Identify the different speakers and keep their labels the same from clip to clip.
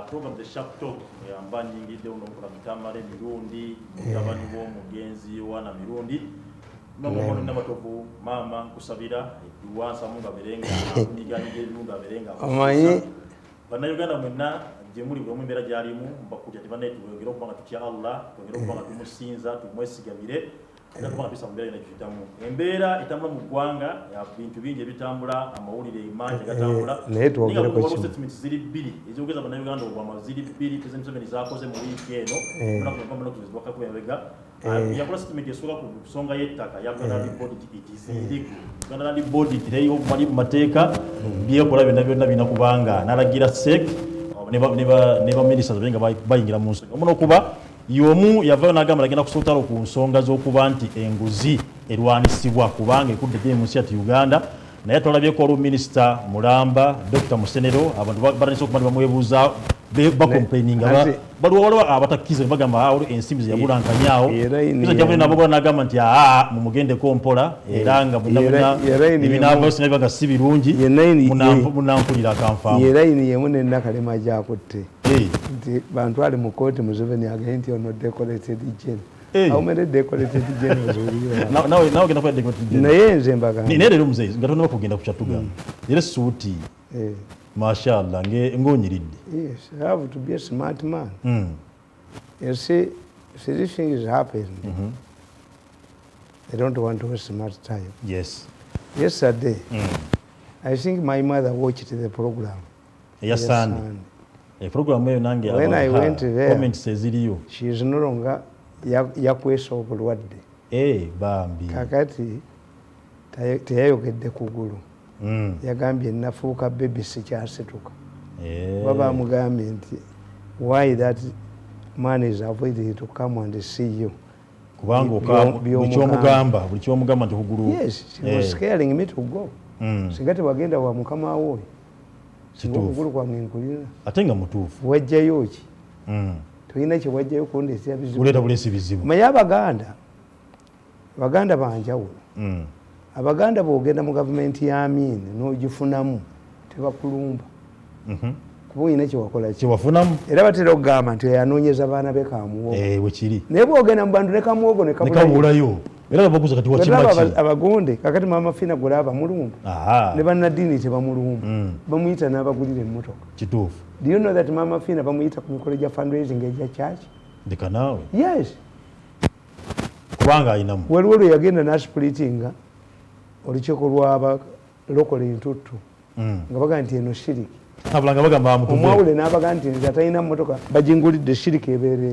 Speaker 1: program the Sharp Talk yamba nyingide unokola Tamale Mirundi mutabani w'omugenzi wana Mirundi nomono n'abatovu mama kusabira duwansa munga berenga niganyige lunga berenga
Speaker 2: omanyi
Speaker 1: bana Uganda mwenna je muri bwo mbera jalimu mbakutya tibane tuwegera kubanga tutya Allah twegera kubanga tumusinza tumwesigabire era kubanga bisa mbera ina kitamu embera itambula mu gwanga ya bintu bingi bitambula amawulire imanje gatambula
Speaker 2: netwogera ko
Speaker 1: statements ziri bili ezogeza bana Uganda obwa ziri bili president Museveni zakoze mu wiki eno kuna kwamba nokuzizo bakakubega yakola statement yesoka ku songa yettaka yagana body itizidi Uganda Land Board itireyo mali mateeka biye kola byonna bina kubanga nalagira sek neba ministers benga bayingira mu nsonga omuno kuba yomu yavayo nagamba lagenda kusotalo ku nsonga z'okuba nti enguzi erwanisibwa kubanga ekudde mu nsi ya Uganda naye tolabye ko minister Mulamba Dr. Musenero abantu baranise okumanya bamwebuuza complaininga waliwo abatakize bagamba awo ensimbi yabulankanyaawo kizo javuye nabo nagamba nti mumugendeko mpola era nga ebinaava sinabibaga si birungi munampulira akanfaamu
Speaker 2: era ini yemu nennakalema gyakutte nti bantwale mu kooti Museveni agende nti ono decorated gen awumere decorated gen
Speaker 1: nawe genda kuya decorated gen
Speaker 2: naye nze mbagamba
Speaker 1: naye leero muzeyi nga tonaba kugenda kukyatugamba era suuti mashallah ngonyiridde.
Speaker 2: Yes, I have to be a smart man. You see this thing is happening. I don't want to waste much time.
Speaker 1: Yes.
Speaker 2: Yesterday, I think my mother watched the program.
Speaker 1: Yes, son. A program when
Speaker 2: I went there,
Speaker 1: comment says you.
Speaker 2: She is no longer yakwesa obulwadde.
Speaker 1: Bambi.
Speaker 2: Kakati teyayogedde kugulu. Yagambye nafuuka baby sikyasituka. Baba amugambye nti why that man is avoiding to come and see you.
Speaker 1: Kubanga buli kyomugamba nti kugulu.
Speaker 2: Yes, she was scaring me to go. Singa tewagenda wa mukama wo. Kugulu kwa mwenkulira.
Speaker 1: Ate nga mutuufu.
Speaker 2: Wajjayo ki? Tulina kye wajjayo kundesya bizibu.
Speaker 1: Kuleeta buleesi bizibu.
Speaker 2: Manyi Abaganda banjawulo. Abaganda boogenda mu gavumenti ya Amin n'ogifunamu tebakulumba. Kuba oyina kyewakola
Speaker 1: kyewafunamu
Speaker 2: era batera okugamba nti yanoonyeza baana be kamuwogo
Speaker 1: wekiri
Speaker 2: naye bwogenda mu bantu ne kamuwogo ne
Speaker 1: kabulayo era babuuza kati wakimaki
Speaker 2: abagonde kakati maama Fina gulaba mulumba ne bannaddiini tebamulumba bamuyita n'abagulira emmotoka
Speaker 1: kituufu.
Speaker 2: Do you know that maama Fina bamuyita ku mikolo gya fundraising egya church?
Speaker 1: Ndeka naawe
Speaker 2: yes
Speaker 1: kubanga ayinamu
Speaker 2: waliwo lwe yagenda n'asplitinga olukiiko lw'aba lokole ntuttu nga baga nti eno shiriki
Speaker 1: abulanga bagamba bamutuve
Speaker 2: omwawule n'abaga nti nti atalina mmotoka bagingulidde shiriki ebeerere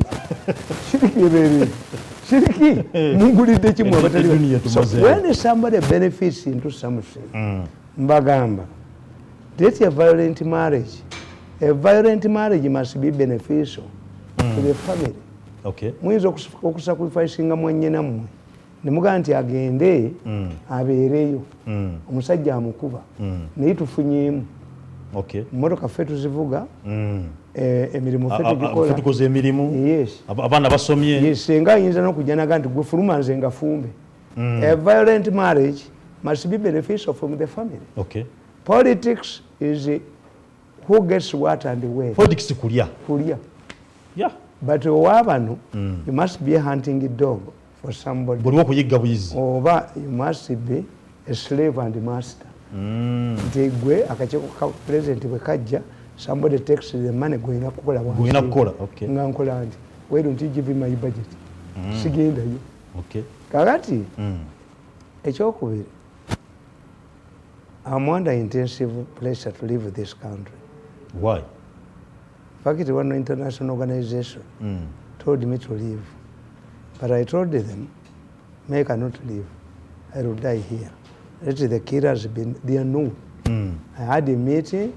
Speaker 2: shiriki mungulidde kimu abatali so when somebody benefits into something mbagamba that's a violent marriage. A violent marriage must be beneficial to the family.
Speaker 1: Okay.
Speaker 2: Muyinza okusacrificinga mwannyina mmwe ne mugamba nti agende abeereyo omusajja amukuba naye tufunyeemu mmotoka ffe tuzivuga emirimu ffe
Speaker 1: tukoze emirimu abaana basomye
Speaker 2: senga ayinza n'okujja naga nti gwe fuluma nze nga fumbe. A violent marriage must be beneficial from the family. Politics is who gets what and where.
Speaker 1: Politics kulya
Speaker 2: yeah. But owabano you must be a hunting dog for somebody. Oba you must be a slave and master. Nti gwe akakiiko ka president bwe kajja somebody takes the money gwina kukola nga nkola nti why don't you give me my budget sigendayo kakati ekyokubiri I'm under intensive pressure to leave this country.
Speaker 1: Why?
Speaker 2: Fact, one international organization told me to leave, but I told them, I cannot leave. I will die here. Let the killers be there. No. I had a meeting,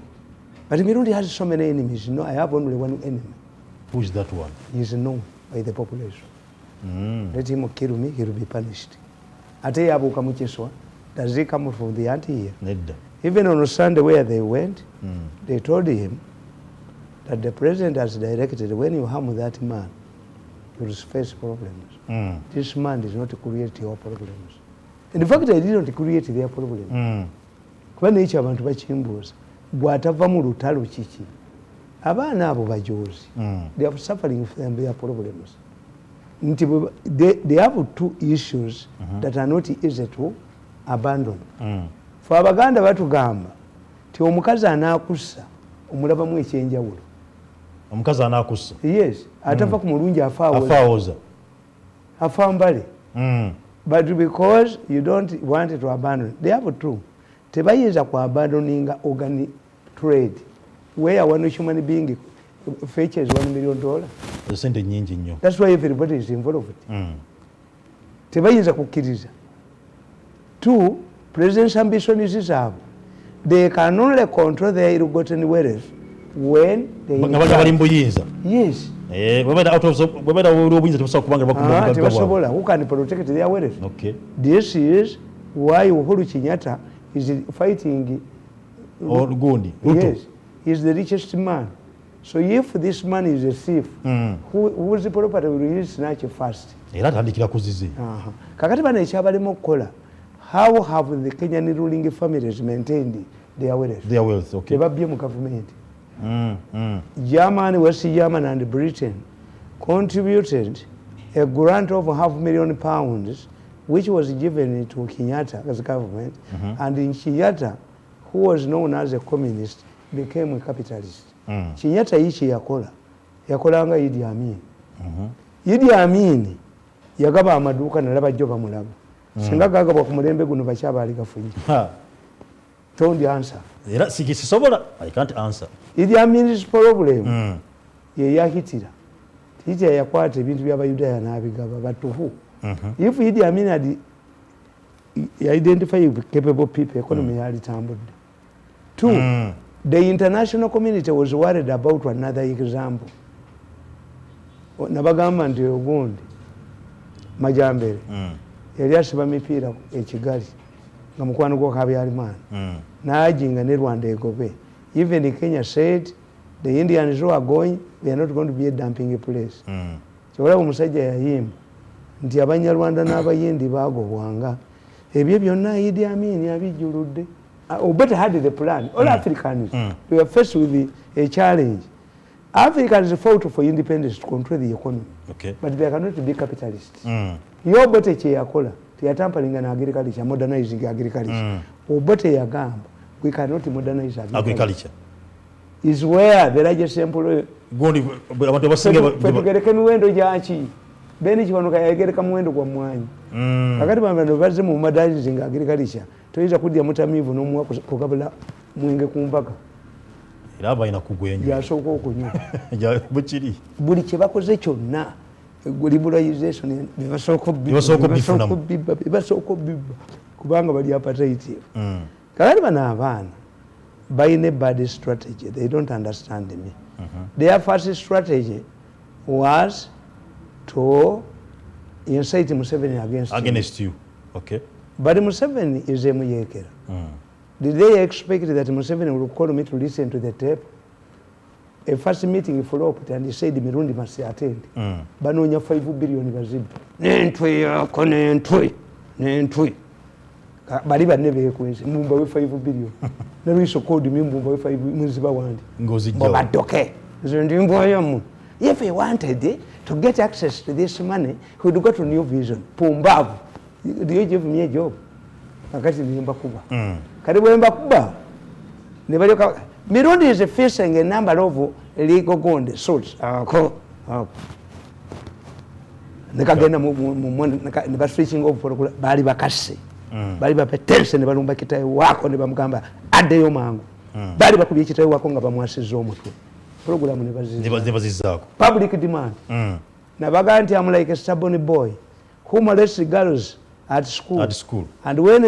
Speaker 2: but Mirundi has so many enemies. No, I have only one enemy.
Speaker 1: Who is that one?
Speaker 2: He is known by the population. Let him kill me, he will be punished. Ate yabuka mukiswa. Does he come from the anti here? Even on Sunday where they went, they told him that the president has directed when you harm that man, you will face problems. This man does not create your problems. In fact, I didn't create their problem. Kuba n'ekyo abantu bakimbuuza gw'atava mu lutalo kiki abaana abo bajozi they are suffering from their problems. They have two issues that are not easy to abandon. For abaganda batugamba ti omukazi anaakussa omulabamu ekyenjawulo.
Speaker 3: Omukazi anaakussa?
Speaker 2: Yes, atava ku mulungi afaawoza. Afambale. But because you don't want to abandon, they have two. Tebayinza ku abandoninga organic trade where one human being fetches $1 million.
Speaker 3: Sente nyingi nnyo.
Speaker 2: That's why everybody is involved. Tebayinza kukkiriza. Two, president's ambition is zaabwe. They can only control their ill-gotten wealth when they yes. Who can protect their wealth?
Speaker 3: Okay.
Speaker 2: This is why Uhuru Kenyatta is fighting. Yes, he's the richest man. So if this man is a thief, who is the property will he snatch first? Kakati bana ekyabalema okukola. How have the Kenyan ruling families maintained their wealth?
Speaker 3: Their wealth, okay.
Speaker 2: They have government. Germany, West Germany and Britain contributed a grant of £500,000 which was given to Kenyatta as government, and in Kenyatta, who was known as a communist, became a capitalist. Kenyatta ichi yakolanga Idi Amin. Idi Amin yagaba amaduka nalaba jjo bamulaba. Singa gagabwa ku mulembe guno bakyaba ali gafunyi. Don't answer.
Speaker 3: I can't answer.
Speaker 2: Idi Amin's problem ye yahitira. Hitira yakwata ebintu by'Abayudaaya n'abigaba batufu. If Idi Amin had identified capable people, economy yali tambudde. Two, the international community was worried about another example. Nabagamba nti ogundi Majambere yali asiba mipiira ekigali nga mukwano gwa Habyarimana n'ajinga ne Rwanda egobe. Even Kenya said the Indians who are going, they are not going to be a dumping place. Kyolaba omusajja yayimba nti Abanyarwanda n'Abayindi baagobwanga. Ebyo byonna Idi Amin yabijjuludde. Better had the plan. All Africans, we were faced with a challenge. Africans fought for independence to control the economy,
Speaker 3: okay,
Speaker 2: but they cannot be capitalists. Yobote cheyakola, tiyatampalinga na agriculture, modernizing agriculture. Obote yagamba, we cannot modernize agriculture. Is where the largest employer. Petugereke miwendo gyachi. Beni kiwanuka yagereka muwendo gwa mwanyi. Kakati bano bazze mu modernizing agriculture. Toyinza kudya mutamivu n'omuwa kugabula mwenge ku mpaka.
Speaker 3: Era abalina kugwenya.
Speaker 2: Yasooka okunywa.
Speaker 3: Bukiri.
Speaker 2: Buli kye bakoze kyonna liberalization bibasooka bibba kubanga bali appetite. Kakati bano abaana balina bad strategy. They don't understand me. Their first strategy was to incite Museveni against
Speaker 3: you. Okay.
Speaker 2: But Museveni is a muyekera. Did they expect that Museveni would call me to listen to the tape? A first meeting flopped and he said Mirundi must attend. Banonya 5 billion bazibu. Nentwe yako nentwe. Bali banebe kwezi mumba we 5 billion. Neruiso code me mumba we 5 muziba wandi.
Speaker 3: Ngozi jo.
Speaker 2: Babadoke. Zindimbo yamu. If he wanted to get access to this money, he would go to New Vision. Pumbavu. Do you give me a job? Akati nimba kuba. Karibu emba kuba. Mirundi is facing a number of legal gond suits. Nekagenda ne switching over for bali bakase. Bali bapetense ne balumba kitaye wako ne bamugamba addeyo mangu. Bali bakubye kitaye wako nga bamwasiza omutwe. Program ne
Speaker 3: bazizako.
Speaker 2: Public demand. Nabaga nti I'm like a stubborn boy who molests girls at school. And when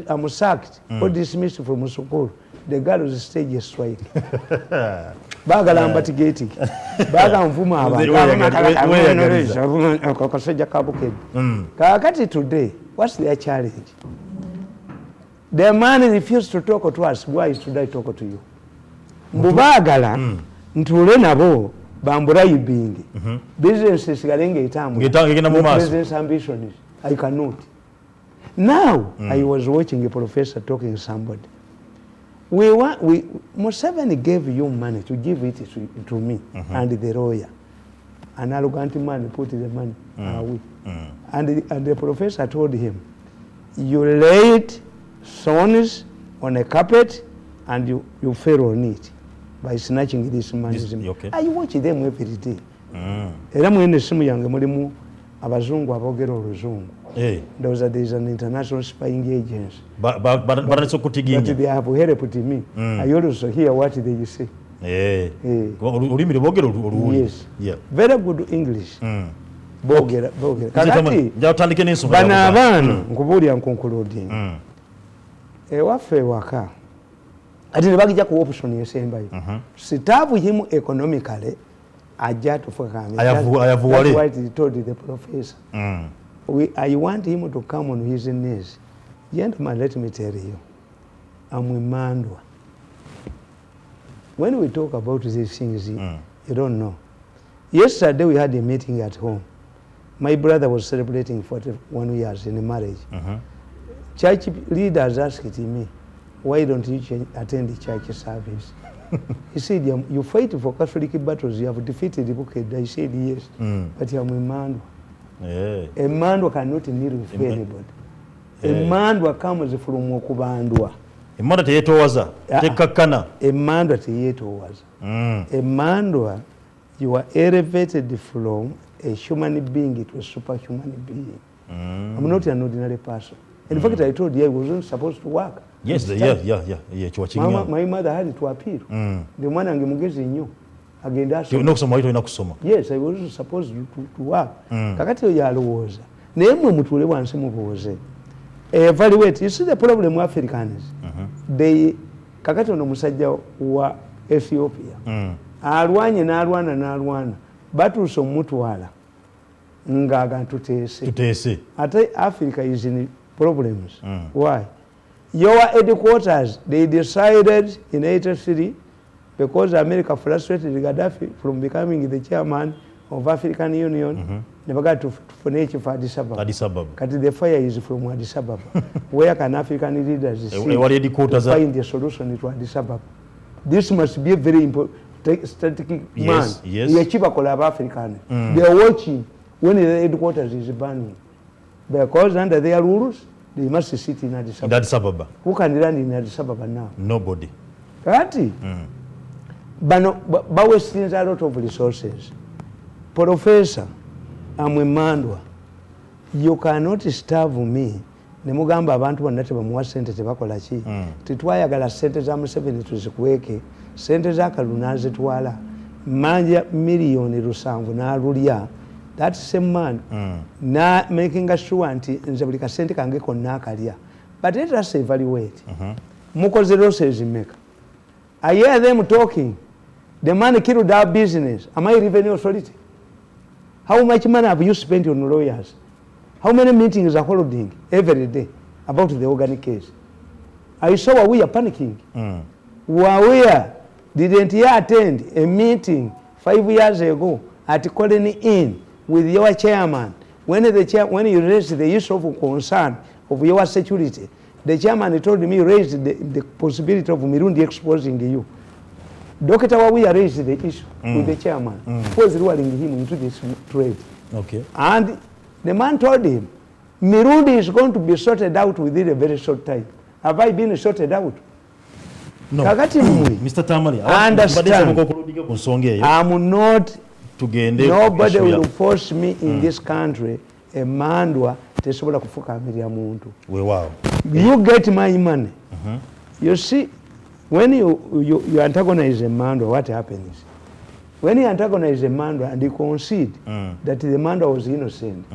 Speaker 2: I'm sacked or dismissed from school, the girls stage a strike. Bagala mbatigeti. Baga mvuma abantu. Akakasajja kabukedi. Kakati today, what's their challenge? The man refused to talk to us. Why should I talk to you? Mbubagala ntule nabo bamburayi bingi. Business sigalenge itamu. Business ambitions. I cannot. Now, I was watching a professor talking to somebody. Museveni gave you money to give it to me and the lawyer. An arrogant man put the money away. And the professor told him, you laid stones on a carpet and you fell on it by snatching this money.
Speaker 3: Okay.
Speaker 2: I watch them every day. Era mwene simu yange mulimu abazungu abogera oluzungu. There is an international spying agency. But they have helped me. I also hear what they say. Yes. Very good English. Bogera. Kakati bana abana nkubulya nkonkuluding. Ewaffe waka. Ati ne bagija ku option yesembayo. Sitabu him economically ajja tufakame. That's what he told the professor. I want him to come on his knees. Gentlemen, let me tell you, I'm Imandwa. When we talk about these things, you don't know. Yesterday we had a meeting at home. My brother was celebrating 41 years in a marriage. Church leaders asked me, why don't you attend the church service? He said, you fight for Catholic battles, you have defeated the book. I said, yes, but I'm Imandwa. A man cannot kneel with anybody. A man comes from Okubandwa.
Speaker 3: A man teyetowaza tekakana. A
Speaker 2: man teyetowaza. A man, you are elevated from a human being to a superhuman being. I'm not an ordinary person. In fact, I told you I wasn't supposed to work.
Speaker 3: Yes, yeah.
Speaker 2: My mother had to appeal. The man angemugezi nnyo.
Speaker 3: Yes,
Speaker 2: I was supposed to work. Kakati oyo alowooza. Naye mwe mutuule wansi mubuuze. Evaluate. You see the problem with Africans. They kakati ono musajja wa Ethiopia. Alwanye n'alwana. Batuuse omutwala. Ng'aga tuteese. Ate Africa is in problems. Why? Your headquarters, they decided in 83 because America frustrated Gaddafi from becoming the chairman of African Union, never got to furniture for Addis Ababa. The fire is from Addis Ababa. Where can African leaders find the solution to Addis Ababa? This must be a very important strategic man. The achiever of African. They are watching when the headquarters is burning. Because under their rules, they must sit in Addis Ababa. Who can run in Addis Ababa now?
Speaker 3: Nobody.
Speaker 2: Right? But wasting a lot of resources. Professor, I'm Imandwa. You cannot starve me. Nemugamba abantu bonna tebamuwa ssente tebakola ki. Tetwayagala ssente za Museveni tuzikweke. Ssente za Kalulu n'azitwala. Manja miliyoni 7 n'alulya. That same man na making sure nti nze buli kasente kange konna akalya. But let us evaluate. Mukoze losses maker. I hear them talking. The man killed our business. Am I revenue authority? How much money have you spent on lawyers? How many meetings are holding every day about the organic case? I saw we are panicking. Wawea didn't you attend a meeting 5 years ago at Colony Inn with your chairman? When you raised the issue of concern of your security, the chairman told me raised the possibility of Mirundi exposing you. Dr. Wawea raised the issue with the chairman, who was luring him into this trade.
Speaker 3: Okay.
Speaker 2: And the man told him, Mirundi is going to be sorted out within a very short time. Have I been sorted out?
Speaker 3: No. Mr. Tamale,
Speaker 2: understand. I'm not. Nobody will force me in this country. Emandwa tesobola kufukamira muntu.
Speaker 3: Wow.
Speaker 2: You get my money. You see, when you antagonize a Mandwa, what happens? When you antagonize a Mandwa and you concede that the Mandwa was innocent,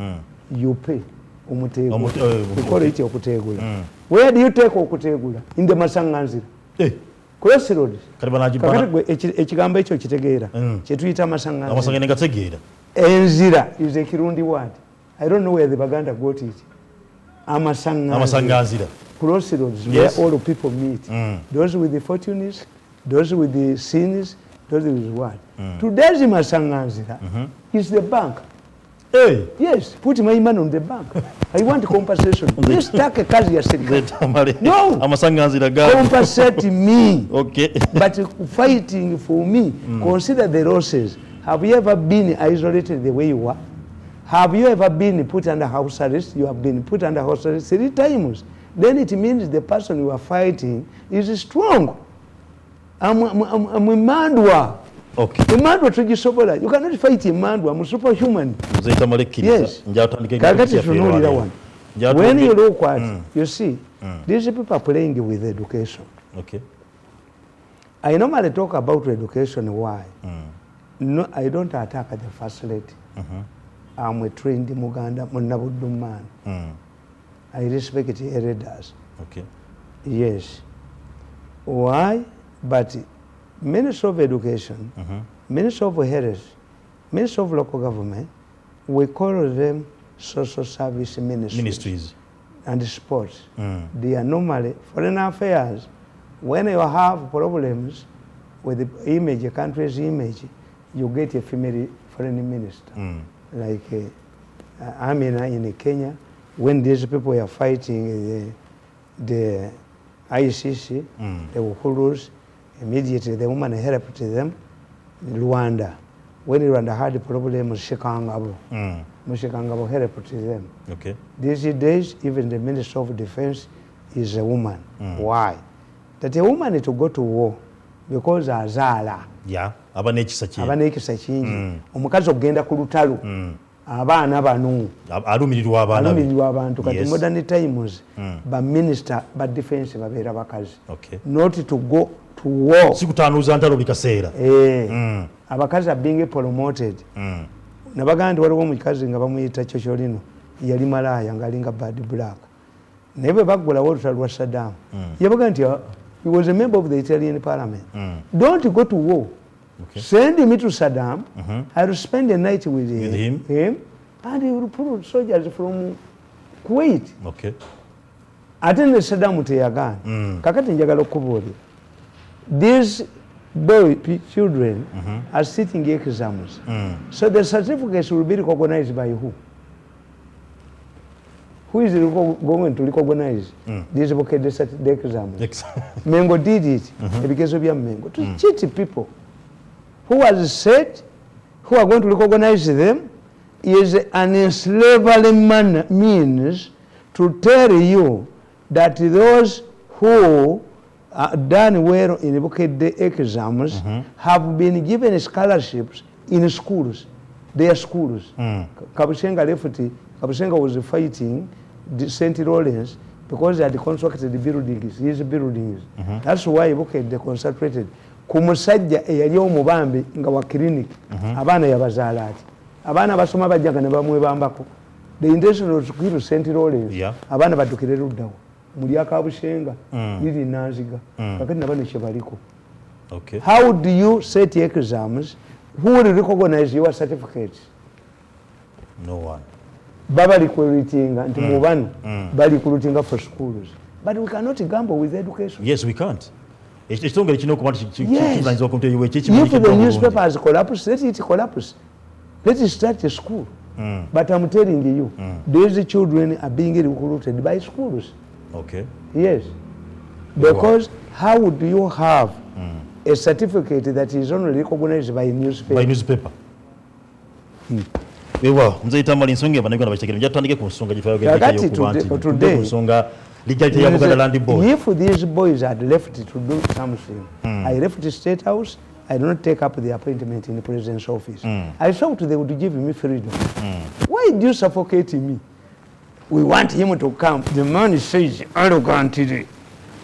Speaker 2: you pay. We call it okutegula. Where do you take okutegula? In the Masanganzira. Crossroads. Ekigambo ekyo kitegeera. Kyetuyita Masanganzira. Enzira is a Kirundi word. I don't know where the Baganda got it. Amasanganzira. Crossroads, where all the people meet. Those with the fortunes, those with the sins, those with what? Today's Masanganzira is the bank.
Speaker 3: Hey.
Speaker 2: Yes, put my money on the bank. I want compensation. This take a kazi ya serikali. No. Compensate me.
Speaker 3: Okay.
Speaker 2: But fighting for me, consider the losses. Have you ever been isolated the way you are? Have you ever been put under house arrest? You have been put under house arrest 3 times. Then it means the person you are fighting is strong. I'm
Speaker 3: okay.
Speaker 2: Imandwa tujisobola. You cannot fight Imandwa. I'm superhuman. Yes. When you look at, you see, these people are playing with education.
Speaker 3: Okay.
Speaker 2: I normally talk about education. Why? No, I don't attack the first lady. I'm a trained Muganda, Munabudu man. I respect the elders.
Speaker 3: Okay.
Speaker 2: Yes. Why? But Minister of Education, Minister of Health, Minister of Local Government, we call them social service ministries and sports. They are normally foreign affairs. When you have problems with the image, a country's image, you get a female foreign minister. Like Amina in Kenya, when these people are fighting the ICC, the Uhurus, immediately the woman helped them. Rwanda, when Rwanda had a problem, Mushikangabo helped them.
Speaker 3: Okay.
Speaker 2: These days, even the Minister of Defense is a woman. Why? That a woman is to go to war because azala.
Speaker 3: Yeah. Abanekisa
Speaker 2: kingi. Omukazi ogenda ku lutalo. Abaana bano.
Speaker 3: Alumirirwa
Speaker 2: abantu. Kati modern times, ba minister, ba defense babeera bakazi.
Speaker 3: Okay.
Speaker 2: Not to go to war.
Speaker 3: Sikutanuza ntalo bikaseera.
Speaker 2: Abakazi are being promoted. Nabagandi waliwo omukazi nga bamuyita Chocolino. Yali malaya ngalinga bad black. Nebe baggula olutalo lwa Saddam. Yabaga nti he was a member of the Italian parliament. Don't go to war.
Speaker 3: Okay.
Speaker 2: Send me to Saddam. I will spend the night with him. And he will pull soldiers from Kuwait.
Speaker 3: Okay.
Speaker 2: Attend the Saddam Teyagan. Kakati njagala okubuulira. These children are sitting exams. So the certificates will be recognized by who? Who is going to recognize these the exams? Mengo did it because of your Mengo. To cheat people who has said, who are going to recognize them, is an enslavely means to tell you that those who done well in the exams have been given scholarships in schools, their schools. Kabusenga was fighting the St. Lawrence because they had constructed the buildings, his buildings. That's why they concentrated. Kumusajja eyali omubambi nga wa clinic abaana yabazaala ati abaana basoma bajjaga ne bamwebambako. The intention was to kill St. Lawrence. Abaana baddukire luddawo muli akabusenga liri nanziga kakati nabano kyebaliko.
Speaker 3: Okay.
Speaker 2: How do you set exams? Who will recognize your certificates?
Speaker 3: No one.
Speaker 2: Baba recruiting and mubano bali recruiting for schools. But we cannot gamble with education.
Speaker 3: Yes, we can't. Yes. If the
Speaker 2: newspapers collapse, let it collapse. Let it start a school. But I'm telling you, these children are being recruited by schools.
Speaker 3: Okay.
Speaker 2: Yes. Because how would you have a certificate that is only recognized by a newspaper?
Speaker 3: By newspaper. Well, Mzee Tamale nsonga banagwana bakitegera njatandike ku nsonga gifaayo
Speaker 2: today
Speaker 3: nsonga lijalite ya Buganda Land Board.
Speaker 2: If these boys had left to do something, I left the State House, I do not take up the appointment in the President's office. I thought they would give me freedom. Why do you suffocate me? We want him to come. The man says arrogantly.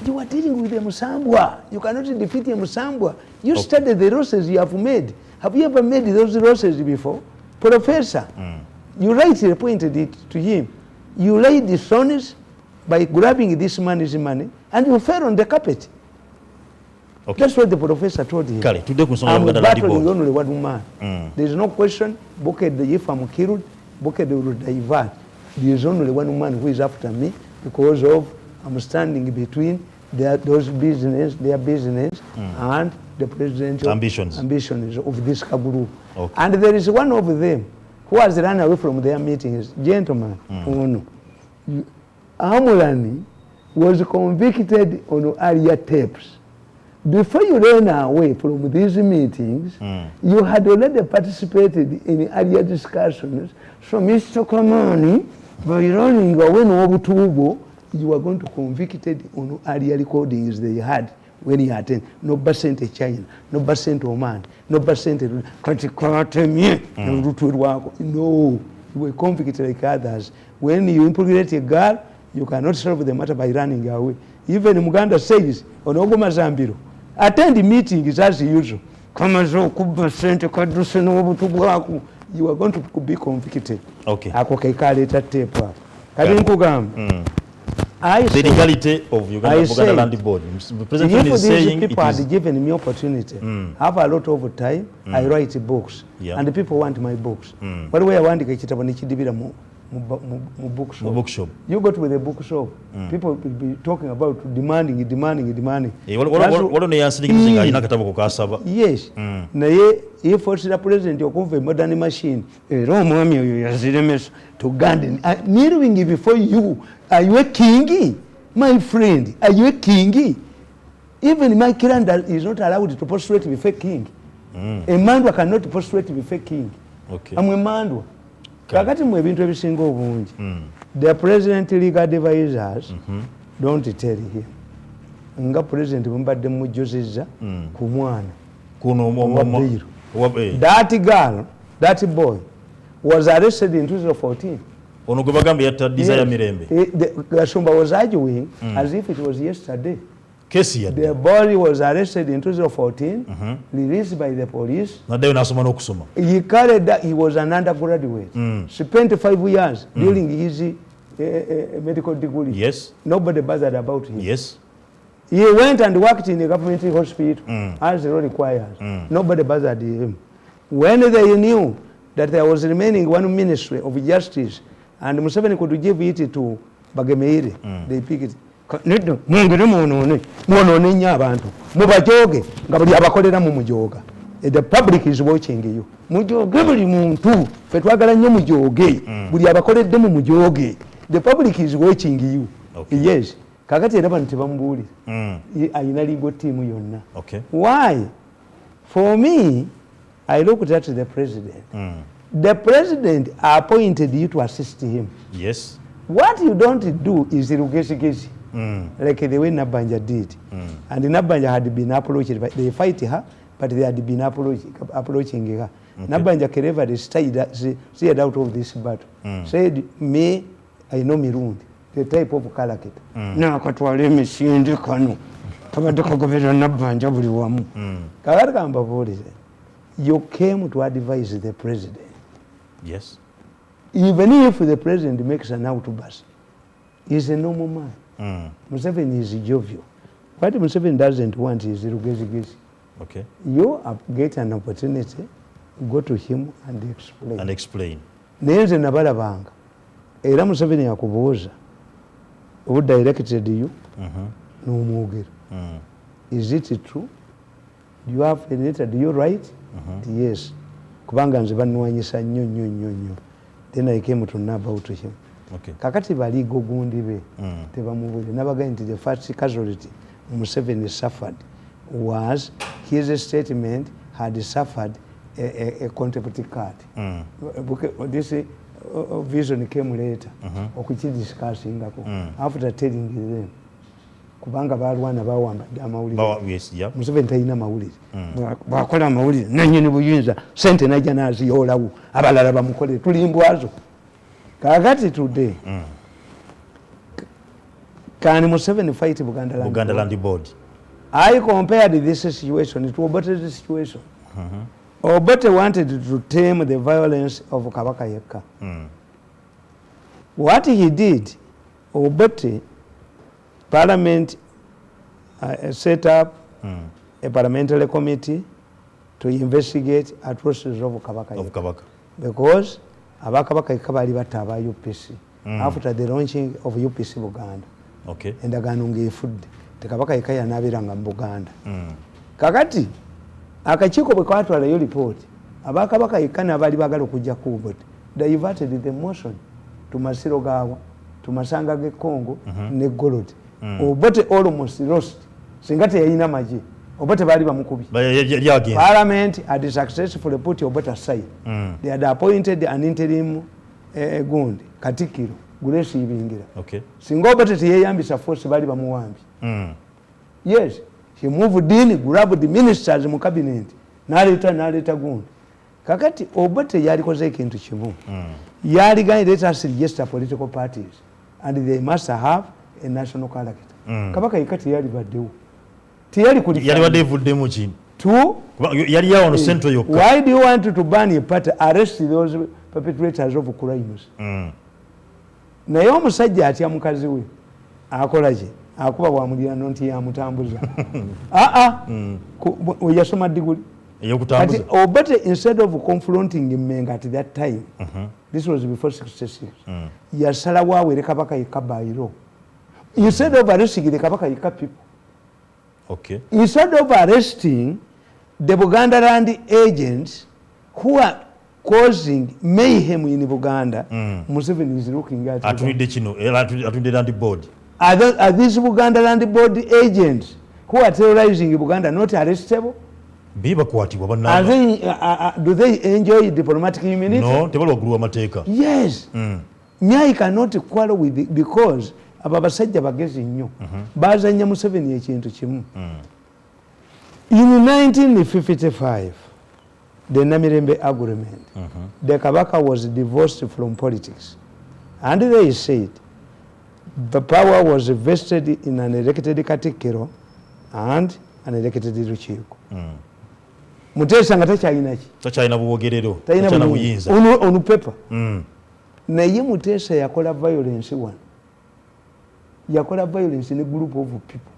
Speaker 2: You are dealing with a Musambwa. You cannot defeat a Musambwa. You studied the losses you have made. Have you ever made those losses before? Professor, you rightly pointed it to him. You laid the stones by grabbing this man's money and you fell on the carpet. Okay. That's what the professor told him.
Speaker 3: I'm
Speaker 2: battling only one man. There is no question, if I'm killed, Buked will divert. There is only one man who is after me because of I'm standing between their business and the presidential ambitions of this group. Okay. And there is one of them who has run away from their meetings. Gentlemen, Amulani was convicted on earlier tapes. Before you ran away from these meetings, you had already participated in earlier discussions. So, Mr. Kamani, by running away no you were going to convicted on earlier recordings they had when he attended. No percent China, no percent Oman, no percent no, you were convicted like others. When you impregnate a girl, you cannot solve the matter by running away. Even Uganda says, Onogo Mazambiro, attend the meetings as usual. You are going to be convicted.
Speaker 3: Okay. The legality of Uganda Land Board.
Speaker 2: President is saying people had given me opportunity. I have a lot of time. I write books, and the people want my books. By the way, I want to get bookshop. You go to the bookshop. People will be talking about demanding.
Speaker 3: What are they answering?
Speaker 2: Yes. If what's the president of a modern machine, to garden, mirroring before you. Are you a king? My friend, are you a king? Even my calendar is not allowed to prostrate before king. A man cannot prostrate before king.
Speaker 3: Okay.
Speaker 2: I'm a man. Kakati mwebintu ebisinga obungi. The president legal advisors don't tell him. Nga president mbadde mujjuziza ku mwana. That girl, that boy was arrested in 2014.
Speaker 3: Ono gwe bagambye yatta desire mirembe.
Speaker 2: Gashumba was arguing as if it was yesterday.
Speaker 3: Kesi yadde.
Speaker 2: The boy was arrested in 2014, released by the police.
Speaker 3: Naddayo n'asoma n'okusoma.
Speaker 2: He carried that he was an undergraduate. Spent 5 years during his medical degree.
Speaker 3: Yes.
Speaker 2: Nobody bothered about him.
Speaker 3: Yes.
Speaker 2: He went and worked in a government hospital as the law requires. Nobody bothered him. When they knew that there was remaining one ministry of justice, and Museveni could give it to Bagemeire, they picked it. The public is watching you. The public is watching you.
Speaker 3: Okay.
Speaker 2: Yes. Kakati erabantu tebambuulira. Ayina legal team yonna.
Speaker 3: Okay.
Speaker 2: Why? For me, I looked at the president. The president appointed you to assist him.
Speaker 3: Yes.
Speaker 2: What you don't do is rugesi like the way Nabanja did. And Nabanja had been approached, but they fight her, but they had been approaching her. Okay. Nabanja cleverly stayed out of this battle. Said, me, I know Mirundi, the type of character. Na katwale misindi kanu. Kabadeko gobera Nabanja buli wamu. Kagarika mbavuli. You came to advise the president.
Speaker 3: Yes.
Speaker 2: Even if the president makes an outburst, he's a normal man. Museveni is jovial. What Museveni doesn't want is rugezi.
Speaker 3: Okay.
Speaker 2: You get an opportunity, go to him and explain. Nenze nabalabanga. Era Museveni yakubuuza. Who directed you? No mwogera. Is it true? Do you have a letter? Do you write? Yes. Kubanga nze banwanyisa nnyo. Then I came to know about him.
Speaker 3: Okay.
Speaker 2: Kakati baligo gundi be tebamubule nabaga nti the first casualty Museveni suffered was his statement had suffered a contempt card. This vision came later. Discussing after telling them kubanga balwana bawambadde amawulire. Museveni talina mawulire. Bakola amawulire nannyini buyinza sente najja naziyolawo abalala bamukole tulimbwazo. Kakati today, can Museveni fight Buganda
Speaker 3: Land Board?
Speaker 2: I compared this situation to Obote's situation. Obote wanted to tame the violence of Kabaka Yekka. What he did, Obote, Parliament set up a parliamentary committee to investigate atrocities of Kabaka Yekka. Because Abakabaka Yekka bali batta aba UPC after the launching of UPC Buganda.
Speaker 3: Okay.
Speaker 2: Endagaano ng'efudde tekabaka Yekka yanaabiranga mu Buganda. Kakati akakiiko bwe kwatwalayo lipooti abakabaka Yekka n'abaali baagala okujja ku Obote diverted the motion to Masiro Gawa, to Masanga ge Congo, ne Goloti. Obote almost lost. Singate yayina maji. Obote bali bamukubi. Parliament had successfully put Obote aside. They had appointed an interim gundi, Katikiro, Gulesi Ibingira.
Speaker 3: Okay.
Speaker 2: Singo Obote tiyeyambisa force bali bamuwambi. Yes, he moved in, grabbed the ministers mu cabinet. Naleta gundi. Kakati Obote yali koze ekintu kimu. Yali gani let us register political parties and they must have a national character. Kabaka ikati yali baddewo. Tiyali kuli
Speaker 3: yali badde vuddemu ki?
Speaker 2: Two,
Speaker 3: yali yawo no central yokka.
Speaker 2: Why do you want to ban a party, arrest those perpetrators of crimes? Naye omusajja atya mukazi we akola ki? Akuba bwamulira nti yamutambuza. Yasoma diguli. Kati Obote instead of confronting him at that time, this was before 66, yasalawo awere kabaka yekabayiro. Instead of arresting the kabaka yeka people.
Speaker 3: Okay.
Speaker 2: Instead of arresting the Buganda land agents who are causing mayhem in Buganda, Museveni is looking at
Speaker 3: the land board.
Speaker 2: Are these Buganda land board agents who are terrorizing Buganda not arrestable? Do they enjoy diplomatic immunity?
Speaker 3: No, tebalogulwa mateeka.
Speaker 2: Yes. Nyai cannot quarrel with it because ababasajja bagezi nnyo. Bazanya Museveni ekintu kimu. In 1955, the Namirembe agreement, the Kabaka was divorced from politics. And they said the power was vested in an elected Katikiro and an elected Lukiiko. Mutesa nga takyalina ki?
Speaker 3: Takyalina buwogerero. Takyalina buyinza.
Speaker 2: Onu paper. Naye Mutesa yakola violence one. Yakola violence in a group of people.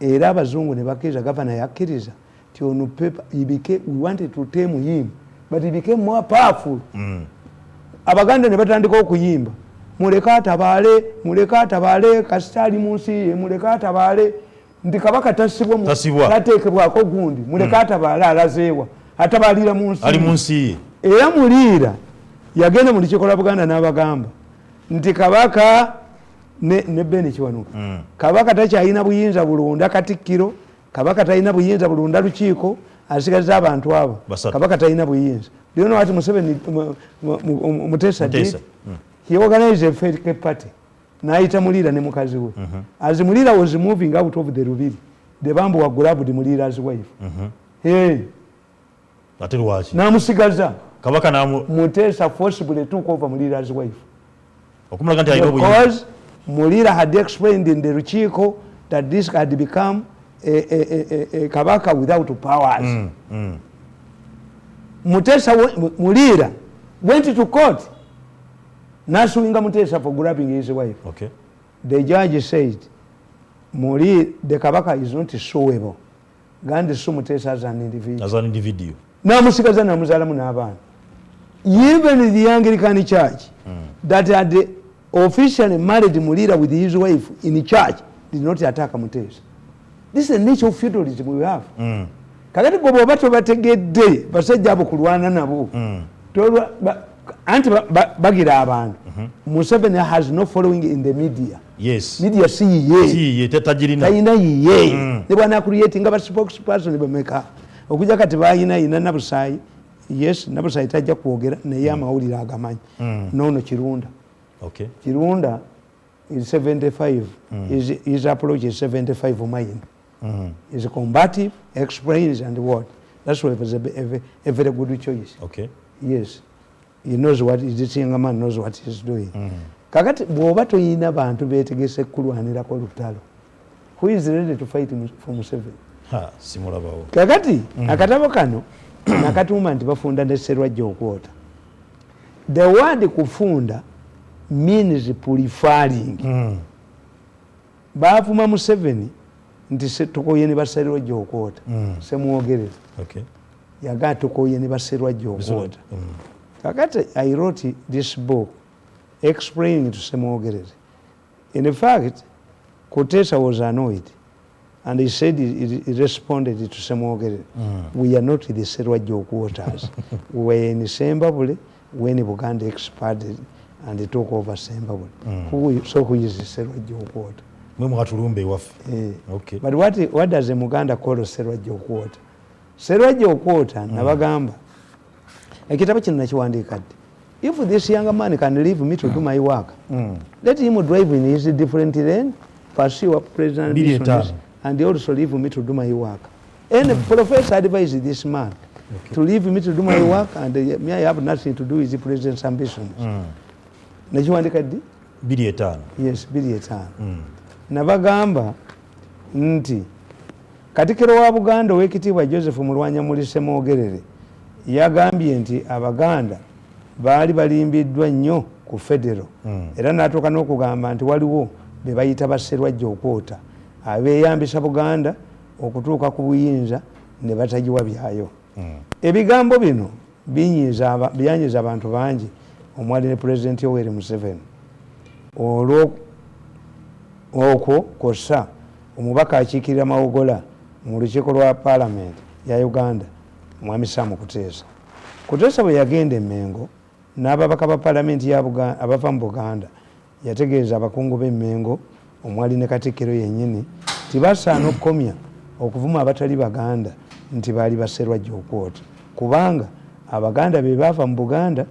Speaker 2: Era abazungu ne bakkiriza, gavana yakkiriza ti onu paper, we wanted to tame him, but he became more powerful. Abaganda ne batandika okuyimba. Muleka atabaale kasita ali mu nsi ye, muleka atabaale. Ndi kabaka tasibwa tateekebwako gundi muleka atabaala alazeewa atabalira mu nsi
Speaker 3: ali mu nsi
Speaker 2: era muliira yagenda mu Lukiiko lwa Buganda n'abagamba nti kabaka ne Beni Kiwanuka kabaka takyalina buyinza bulonda Katikkiro, kabaka talina buyinza bulonda Lukiiko, asigaza abantu abo, kabaka talina buyinza. Do you know what Museveni Mutesa did? He organized a fake party. Naita Mulira ne mukazi we. As Mulira was moving out of the Rubiri, the bambu wa grabbed Mulira's wife. Hey.
Speaker 3: Ate lwaki?
Speaker 2: Namusigaza.
Speaker 3: Kabaka namu
Speaker 2: Mutesa forcibly took over Mulira's wife.
Speaker 3: Okumulaga nti ayina buyinza.
Speaker 2: Because Mulira had explained in the Lukiiko that this had become a Kabaka without powers. Mulira went to court. Nasuinga Mutesa for grabbing his wife.
Speaker 3: Okay.
Speaker 2: The judge said, the Kabaka is not suable. Gandhi su Mutesa as an individual.
Speaker 3: As an individual.
Speaker 2: Namusikaza namuzalamu n'abaana. Even the Anglican Church that had officially married Mulira with his wife in church did not attack Mutesa. This is the nature of feudalism we have. Kakati bobo bato bategedde basajja abo kulwana nabo. Anti bagira abantu. Museveni has no following in the media.
Speaker 3: Yes.
Speaker 2: Media see ye.
Speaker 3: See ye tetajirina.
Speaker 2: Taina ye. They were creating a spokesperson bameka. Okuja kati bayina ina Nabusai. Yes, Nabusai tajja kwogera naye amawulire agamanyi. Nono Kirunda.
Speaker 3: Okay.
Speaker 2: Kirunda is 75. His approach is 75 mine. Is combative, explains and what. That's why it was a very good choice.
Speaker 3: Okay.
Speaker 2: Yes. He knows what this young man knows what he's doing. Kakati bwoba toyina bantu betegese kulwanirako lutalo. Who is ready to fight for Museveni?
Speaker 3: Simulabawo.
Speaker 2: Kakati akatabo kano nakatuma nti bafunda ne Sserwajja okwota. The word kufunda means purifying. Baavuma Museveni nti tukoye ne Sserwajja okwota. Semwogereza.
Speaker 3: Okay.
Speaker 2: Yaga tukoye ne Sserwajja okwota. Kakati I wrote this book explaining to Semwogereza. In fact, Kotesa was annoyed and he said he responded to Semwogereza. We are not the Sserwajja okwoters. We were in Sembabule when Buganda expanded and they took over Sembabule. Who is Serwaji Okwota?
Speaker 3: Okay.
Speaker 2: But what does the Muganda call Serwaji Okwota? Serwaji Okwota, Nabagamba. If this young man can leave me to do my work, let him drive in his different lane, pursue a president, and also leave me to do my work. And the professor advised this man to leave me to do my work, and me I have nothing to do with the president's ambitions. Yes, Nabagamba nti Katikiro wa Buganda owekitiibwa Joseph Mulwanya Mulise Mwogerere yagambye nti Abaganda baali balimbiddwa nnyo ku federo era n'atuuka n'okugamba nti waliwo be bayita Basserwajja Okwota abeeyambisa Buganda okutuuka ku buyinza ne batagiwa byayo. Ebigambo bino byanyiza abantu bangi omwali ne Pulezidenti Yoweri Museveni okwo kossa omubaka akiikirira Mawogola mu lukiiko lwa Paalamenti ya Uganda Mwami Sam Kuteesa bwe yagenda e Mengo n'ababaka ba Paalamenti abava mu Buganda yategeeza abakungu b'e Mengo omwali ne Katikkiro yennyini tibasaana okukomya okuvuma abatali Baganda nti baali Basserwajja Okwota kubanga Abaganda be baava mu Buganda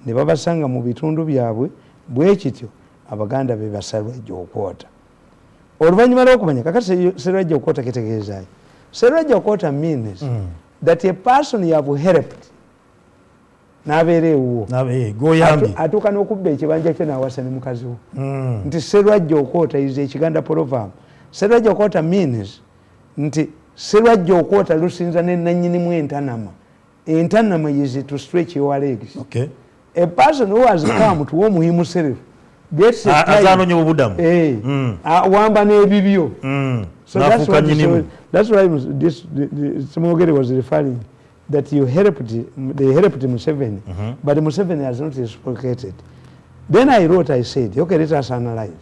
Speaker 2: ne babasanga mu bitundu byabwe bwe kityo Abaganda be Basserwajja Okwota. Oluvannyuma lw'okumanya kakati Serwajja Okwota kitegeezaayo. Serwajja Okwota means that a person you have helped n'abeera ewuwo atuuka n'okubba ekibanja kyo n'awasa ne mukazi wo nti Serwajja Okwota is a Kiganda proverb. Serwajja Okwota means nti Serwajja Okwota lusinza ne nannyinimu entanama. Entanama is to stretch your legs.
Speaker 3: Okay.
Speaker 2: A person who has come to warm himself gets a time. Wamba n'ebibyo. So that's why this Smogere was referring that they helped Museveni, but Museveni has not reciprocated. Then I said, okay, let us analyze.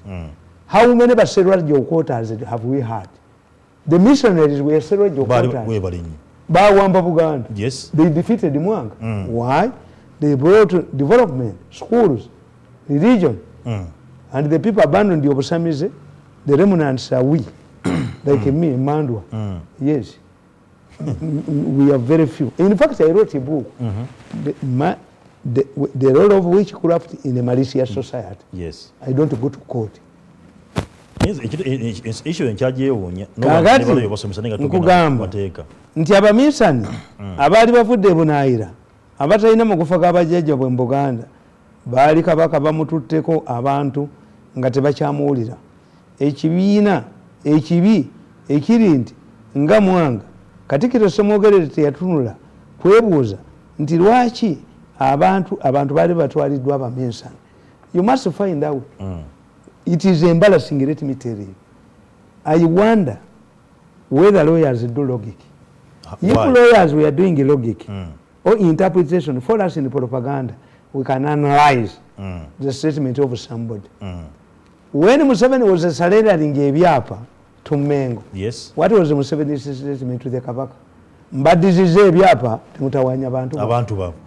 Speaker 2: How many Basserwajja Okwotas have we had? The missionaries were Serwajja Okwotas. Bawamba Buganda.
Speaker 3: Yes.
Speaker 2: They defeated Mwanga. Why? They brought development, schools, religion, and the people abandoned the Obusamize. The remnants are we, like me, Mandwa. Yes. We are very few. In fact, I wrote a book, the role of witchcraft in a malicious society.
Speaker 3: Yes.
Speaker 2: I don't go to court.
Speaker 3: Nkugamba
Speaker 2: nti abaminsani abaali bavudde Bunaayira abatalina magufa g'abajjajja bwe mu Buganda baali kabaka bamututteko abantu nga tebakyamuwulira. Ekibiina ekibi ekiri nti nga Mwanga Katikkiro Ssemwogerere teyatunula kwebuuza nti lwaki abantu baali batwaliddwa abaminsani. You must find out. It is embarrassing, let me tell you. I wonder whether lawyers do logic. If lawyers were doing logic or interpretation for us in propaganda, we can analyze the statement of somebody. When Museveni was surrendering Ebyapa to Mengo,
Speaker 3: yes.
Speaker 2: What was Museveni's statement to the Kabaka? But this is Ebyapa,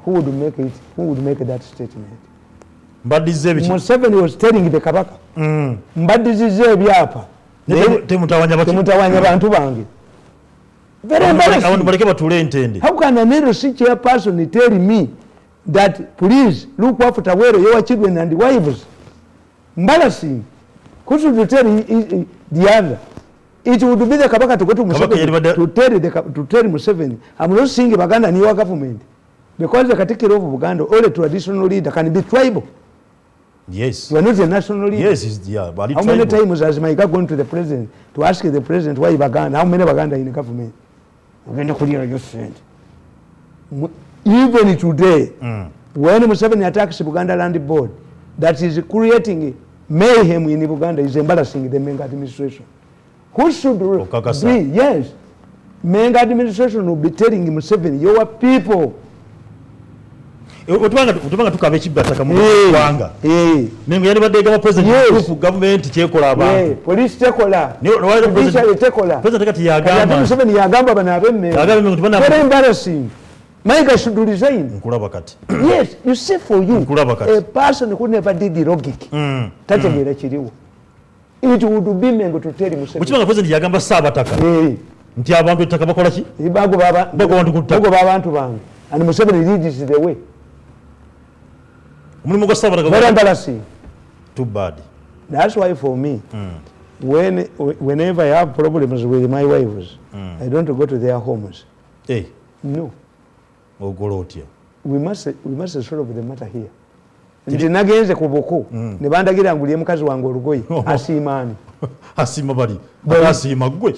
Speaker 2: who would make it? Who would make that statement? Museveni was telling the Kabaka, but this is Ebyapa. Temutawanya bantu bange. Very embarrassing. How can an LC chairperson tell me that please look after where your children and wives? Embarrassing. Who should tell the other? It would be the Kabaka to go to Museveni to tell Museveni, I'm not seeing Baganda in your government. Because the Katikkiro of Buganda, all the traditional leader can be tribal.
Speaker 3: Yes.
Speaker 2: You are not a national leader.
Speaker 3: Yes, but
Speaker 2: how many times has Maika gone to the president to ask the president why Baganda? How many Baganda in the government? Even today, when Museveni attacks Buganda Land Board, that is creating mayhem in Buganda, is embarrassing the Menga administration. Who should be? Yes. Menga administration will be telling Museveni, your people.
Speaker 3: Utubanga tukaba ekibataka mu Rwanda. Mengo yali badde president government chekola abantu.
Speaker 2: Police chekola.
Speaker 3: President kati yagamba.
Speaker 2: Museveni yagamba bana abemme. Very embarrassing. Mayiga should resign.
Speaker 3: Yes,
Speaker 2: you see for you, a person who never did the logic. It would be me to tell him.
Speaker 3: Which one of the Yagamba Sabataka? Nti abantu ettaka bakola ki?
Speaker 2: Bagoba abantu bange. And Museveni leads the way. Very embarrassing.
Speaker 3: Too bad.
Speaker 2: That's why for me, whenever I have problems with my wives, I don't go to their homes.
Speaker 3: Hey.
Speaker 2: No. We must solve the matter here. Nti nagenze ku buko ne bandagira nguliye mukazi wange olugoyi asiimani.
Speaker 3: Asima bali. Asima gwe.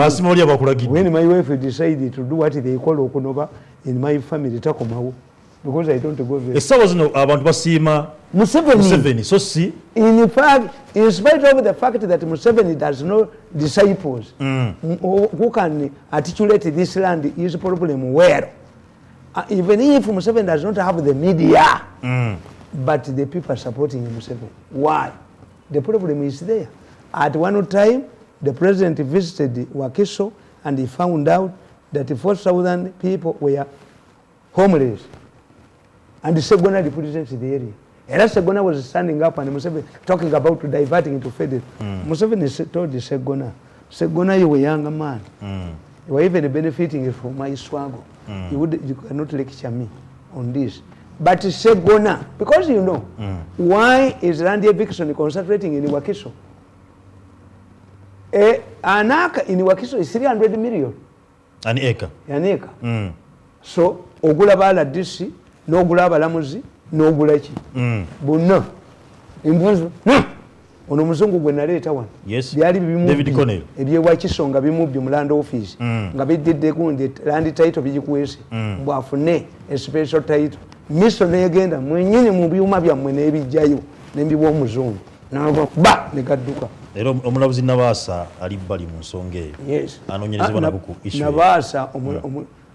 Speaker 3: Asima oli abakulagidde.
Speaker 2: When my wife decided to do what they call okunoba in my family takomawo because I don't go there.
Speaker 3: Esawa zino abantu basiima Museveni. So see.
Speaker 2: In fact, in spite of the fact that Museveni does not disciples who can articulate this land is a problem where even if Museveni does not have the media, but the people are supporting Museveni. Why? The problem is there. At one time, the president visited Wakiso and he found out that 4,000 people were homeless. And Segona represented the area. And Segona was standing up and Museveni talking about diverting into federal. Museveni told Segona, you were a young man. You were even benefiting from my swagger. You cannot lecture me on this. But Segona, because you know, why is Randy Eviction concentrating in Wakiso? An acre in Wakiso is 300 million.
Speaker 3: An acre.
Speaker 2: So, Ogula Bala Disi, no Gulaba Lamuzi, no Gulachi. Buna. Imbuzo. Ono muzungu gwe naleta wan.
Speaker 3: Yes.
Speaker 2: David Connell. Ebye Wakiso nga bimubbi mu land office. Nga bidde kundi land title bijikuwese. Bwafune a special title. Miso negenda mwenyine mu byuma byammwe n'ebijjayo n'embibwa omuzungu. N'agwa ba negadduka.
Speaker 3: Era omulabuzi Nabaasa ali bali mu nsonga eyo.
Speaker 2: Yes.
Speaker 3: Anoonyerezebwa nabo ku issue.
Speaker 2: Nabaasa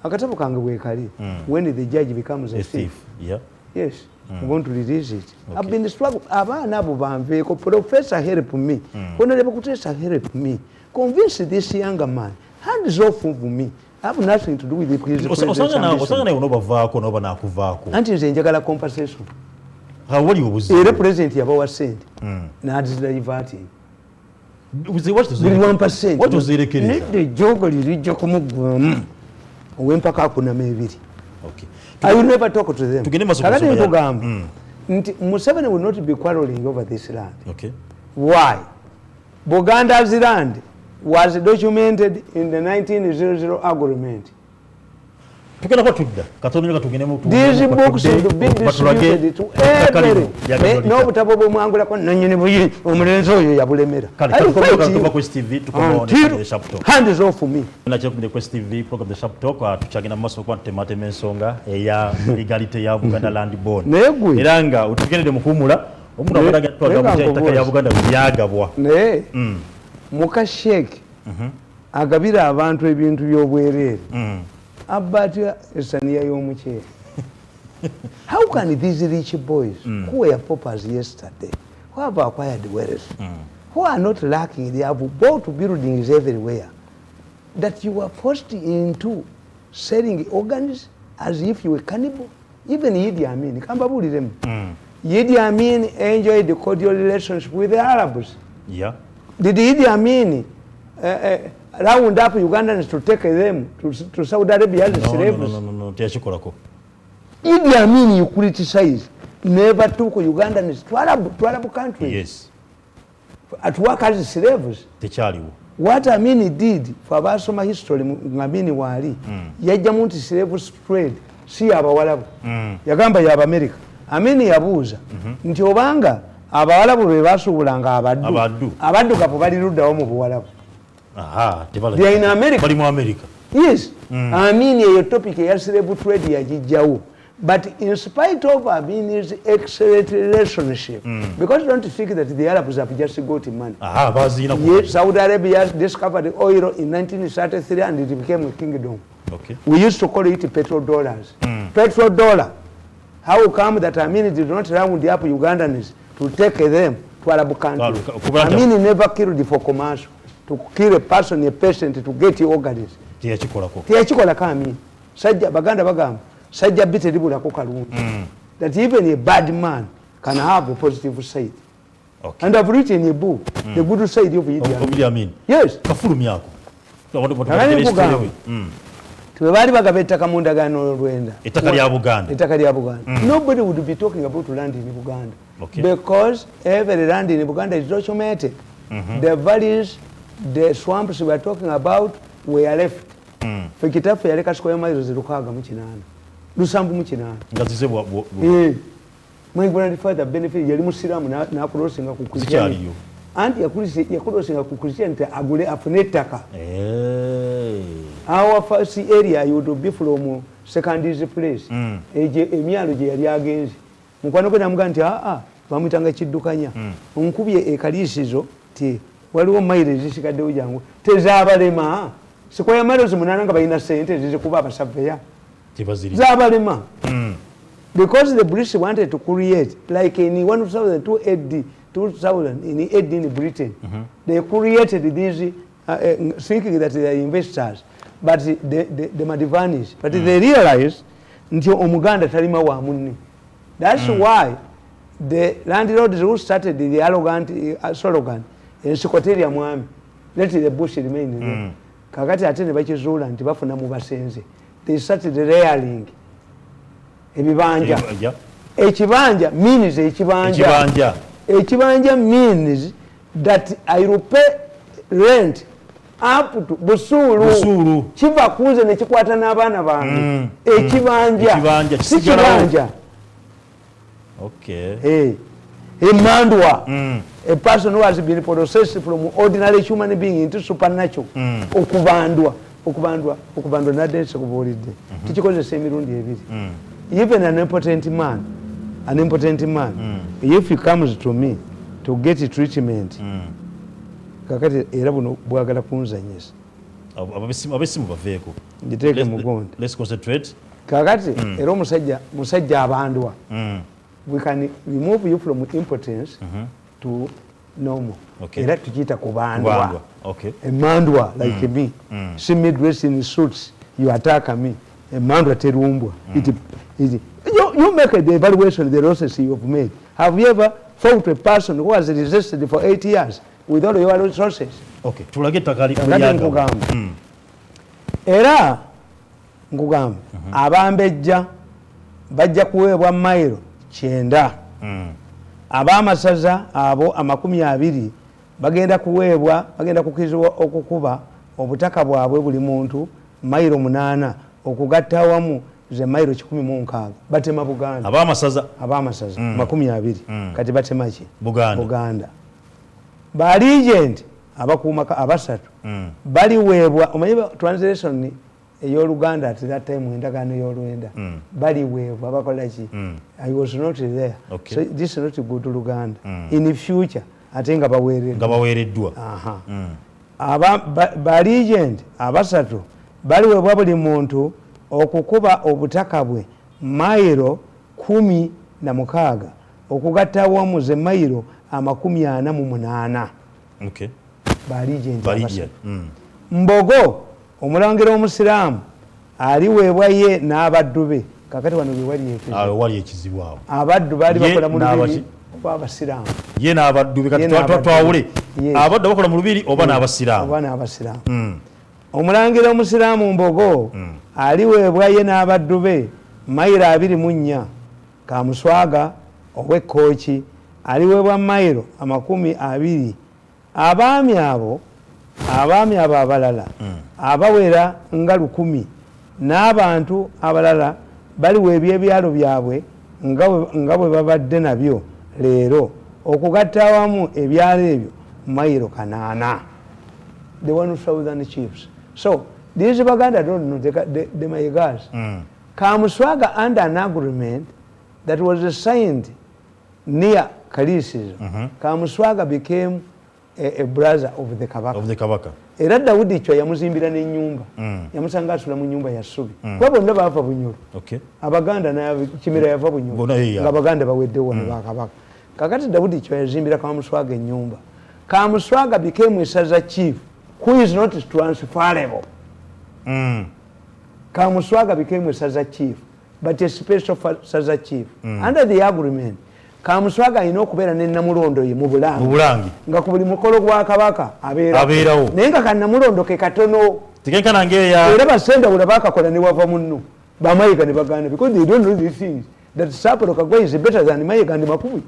Speaker 2: akatabo kange bwe kali. When the judge becomes a thief.
Speaker 3: Yeah.
Speaker 2: Yes. I'm going to release it. Okay. I've been struggling. Abaana abo banveeko. Professor help me. Honorable Kutesa help me. Convince this younger man. Hands off of me. I have nothing to do with the president.
Speaker 3: Osanga naye onobavaako n'oba n'akuvaako.
Speaker 2: Anti nze njagala compensation.
Speaker 3: Wali obuzibu.
Speaker 2: Era president yabawa ssente. N'adivaating. Buli 1%.
Speaker 3: What ozeerekereza?
Speaker 2: Nedde ejjoogo lirijja kumuggwamu ow'empaka 42.
Speaker 3: Okay.
Speaker 2: I will never talk to them.
Speaker 3: Kakati
Speaker 2: nkugamba nti Museveni will not be quarreling over this land.
Speaker 3: Okay.
Speaker 2: Why? Buganda's land was documented in the 1900 agreement. These books should be distributed to every. No butabo bw'omwangula ko nanyini buyi omulenzi oyo yabulemera. Hands off for me.
Speaker 3: Nakyekumbye Quest TV program The Sharp Talk tukyagenda mu maaso kwa tematema ensonga eya legality ya Buganda Land Board. Era nga utugendedde mukuumula omuntu abadaga twaga mu ettaka ya Buganda byagabwa.
Speaker 2: Muka Sheikh agabira abantu ebintu by'obwereere. Abatya esaniya y'omuceere. How can these rich boys who were paupers yesterday, who have acquired wealth, who are not lacking, they have bought buildings everywhere, that you were forced into selling organs as if you were cannibal? Even Idi Amin, Kambabulirem. Idi Amin enjoyed the cordial relationship with the Arabs.
Speaker 3: Yeah.
Speaker 2: Did Idi Amin round up Ugandans to take them to Saudi Arabia as slaves?
Speaker 3: No.
Speaker 2: Idi Amin, you criticize, never took Ugandans to Arab countries.
Speaker 3: Yes.
Speaker 2: At work as slaves. What Amin did for Abasoma history, Ngabini Wali, Yajamunti slaves trade, see Abawalabu, Yagamba Yab America. Amin Yabuza, Ntiobanga, Abawalabu Basuulanga Abadu Kapubadi Ruda Walabu.
Speaker 3: Aha,
Speaker 2: they are in America.
Speaker 3: America.
Speaker 2: Yes. Amin your topic is slave trade yajijawo. But in spite of Amin's excellent relationship, because don't think that the Arabs have just got money. Yes, Saudi Arabia discovered oil in 1933 and it became a kingdom.
Speaker 3: Okay.
Speaker 2: We used to call it petrodollars. Petrodollar. How come that Amin did not round up Ugandans to take them to Arab countries? Amin never killed for commercial. To kill a person, a patient, to get your organs. Tiyachikola kami. Sajja baganda bagamba. sajja bite libulako kalungi that even a bad man can have a positive side.
Speaker 3: Okay.
Speaker 2: And I've written a book, The Good Side of Idi Amin. Yes.
Speaker 3: Kafulumyako.
Speaker 2: Bali bagaba ettaka mu ndagaano Lwenda.
Speaker 3: Ettaka lya Buganda.
Speaker 2: Ettaka lya Buganda. Nobody would be talking about land in Buganda. Okay. Because every land in Buganda is documented. The valleys, the swamps we are talking about were left. Fekitafu yaleka square miles zirukaga mu kinaana. Lusambu mu kinaana.
Speaker 3: Ngazize bwa.
Speaker 2: My grandfather benefit yali musiramu na kulosinga ku Christian. Anti yakulosinga ku Christian te agule afune ettaka. Our first area you would be from secondary place. Emyalo gye yali agenze. Mukwano gwe namuga nti bamuyitanga kiddukanya. Onkubye ekaliisizo ti waliwo maire zisigaddewo jangu tezaabalema. Sikoya miles munana nga balina ssente zizikuba abasaveya. Zaabalema. Because the British wanted to create, like in 2000 in Britain, they created these thinking that they are investors, but they might vanish. But they realized until Omuganda talima wa munni. That's why the landlords who started the arrogant slogan in Sokoteria mwami, let the bush remain there. Kakati ate ne bakizuula nti bafuna mu basenze. They started rearing ebibanja. Ekibanja means ekibanja. Ekibanja means that I will pay rent up to busulu. Kiva kuze ne kikwata n'abaana bange. Ekibanja. Sikibanja.
Speaker 3: Okay.
Speaker 2: Emandwa. A person who has been processed from ordinary human being into supernatural. Okubandwa nadense kubuulidde. Tukikozesa emirundi ebiri. Even an impotent man, if he comes to me to get treatment, kakati era buno bwagala kunzanyisa.
Speaker 3: Abesimu baveeko.
Speaker 2: Ngiteeke mugonda.
Speaker 3: Let's concentrate.
Speaker 2: Kakati era musajja abandwa. We can remove you from impotence to normal.
Speaker 3: Okay.
Speaker 2: Era tukiyita kubandwa.
Speaker 3: Okay.
Speaker 2: Emandwa like me. See me dressed in suits, you attack me. Emandwa terumbwa. You make the evaluation of the losses you have made. Have you ever fought a person who has resisted for 8 years with all your resources?
Speaker 3: Okay. Tulage takali
Speaker 2: nkugamba. Era nkugamba abambejja bajja kuweebwa mayiro 9. Ab'amasaza abo 20 bagenda kukirizibwa okukuba obutaka bwabwe buli muntu mayiro 8 okugatta awamu ze mayiro 16 batema Buganda.
Speaker 3: Ab'amasaza
Speaker 2: 20 kati batema ki?
Speaker 3: Buganda.
Speaker 2: Ba regent abakuuma abasatu baliweebwa, omanyi translation ey'Oluganda at that time endagaano y'Olwenda baliweebwa abakola ki? I was not there.
Speaker 3: Okay.
Speaker 2: So this is not good Luganda. In the future ate nga baweereddwa. Ba regent abasatu baliweebwa buli muntu okukuba obutaka bwe mayiro 16 okugatta awamu ze mayiro 48.
Speaker 3: Okay.
Speaker 2: Ba regent Mbogo omulangira omusiraamu aliweebwa ye n'abaddu be. Kakati wano
Speaker 3: wali ekizibu awo.
Speaker 2: Abaddu baali bakola mu lubiri oba abasiraamu.
Speaker 3: Ye n'abaddu be kati twawule. Abaddu bakola mu lubiri oba n'abasiraamu. Omulangira omusiraamu Mbogo aliweebwa ye n'abaddu be mayiro 24. Kamuswaga ow'Ekkooki aliweebwa mayiro 20. Abaami abo abalala abawera nga 10 n'abantu abalala baliweebwa ebyalo byabwe nga bwe babadde nabyo leero okugatta awamu ebyalo ebyo mayiro 8. The 1,000 chiefs. So these Baganda don't know the Mayigas. Kamuswaga under an agreement that was signed near Kalisizo. Kamuswaga became a brother of the Kabaka. Era Daudi Chwa yamuzimbira n'ennyumba. Yamusanga asula mu nnyumba ya ssubi. Kuba bonna baava Bunyoro. Abaganda Kimera yava Bunyoro. Ng'Abaganda baweddewo ne Bakabaka. Kakati Daudi Chwa yazimbira Kamuswaga ennyumba. Kamuswaga became a Saza chief who is not transferable. Kamuswaga became a Saza chief
Speaker 2: but a special Saza chief. Under the agreement, Kamuswaga alina okubeera ne Namulondo ye mu Bulangi nga ku buli mukolo gwa Kabaka abeerawo naye nga ka Namulondo ke katono era basenda bula bakakola ne wava munno bamayiga ne baganda because they don't know these things that Sapolo Kagwa is better than Mayiga and Makubi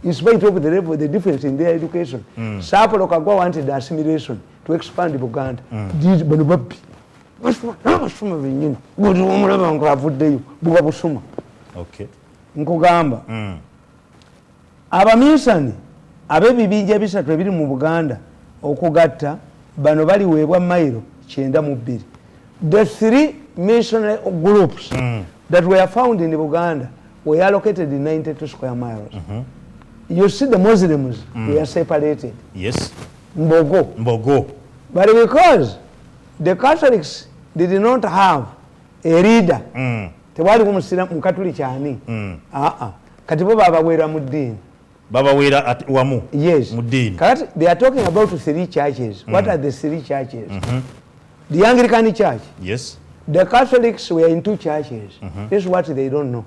Speaker 2: in spite of the level, the difference in their education. Sapolo Kagwa wanted assimilation to expand Buganda. These Banubabi basuma benyini buli omulaba nkavuddeyo buba busuma nkugamba abaminsani ab'ebibinja ebisatu ebiri mu Buganda okugatta bano baliweebwa mayiro 92. The 3 missionary groups that were found in Buganda were allocated in 92 square miles. You see the Muslims were separated.
Speaker 3: Yes.
Speaker 2: Mbogo. But because the Catholics did not have a leader, tewali mukatuliki ani kati bo babawera mu ddiini
Speaker 3: babawera wamu mu ddiini.
Speaker 2: They are talking about 3 churches. What are the 3 churches? The Anglican Church.
Speaker 3: Yes.
Speaker 2: The Catholics were in 2 churches. This is what they don't know.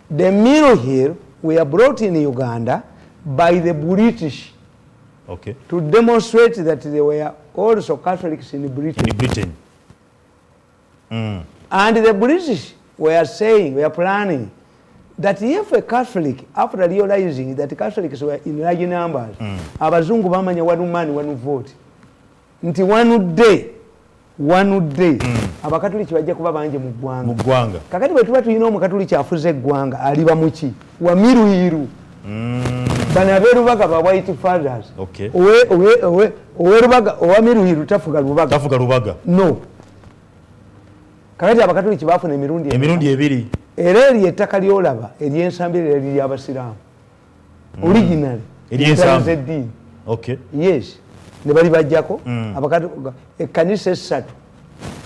Speaker 2: The Miru here were brought in Uganda by the British to demonstrate that they were also Catholics in Britain. And the British were planning that if a Catholic, after realizing that Catholics were in large numbers, abazungu bamanya one man one vote, nti one day abakatuliki bajja kuba bangi mu ggwanga. Kakati bwe tuba tulina omukatuliki afuze eggwanga aliba muki wa Miruhiru bano abeerubaga ba White Fathers. Owerubaga owa Miruhiru tafuga lubaga no. Kakati abakatuliki baafuna emirundi 2 era eri ettaka lyolaba ery'ensambire eri ly'abasiraamu original ery'ensambi. Yes, ne bali bajjako ekkanisa 3,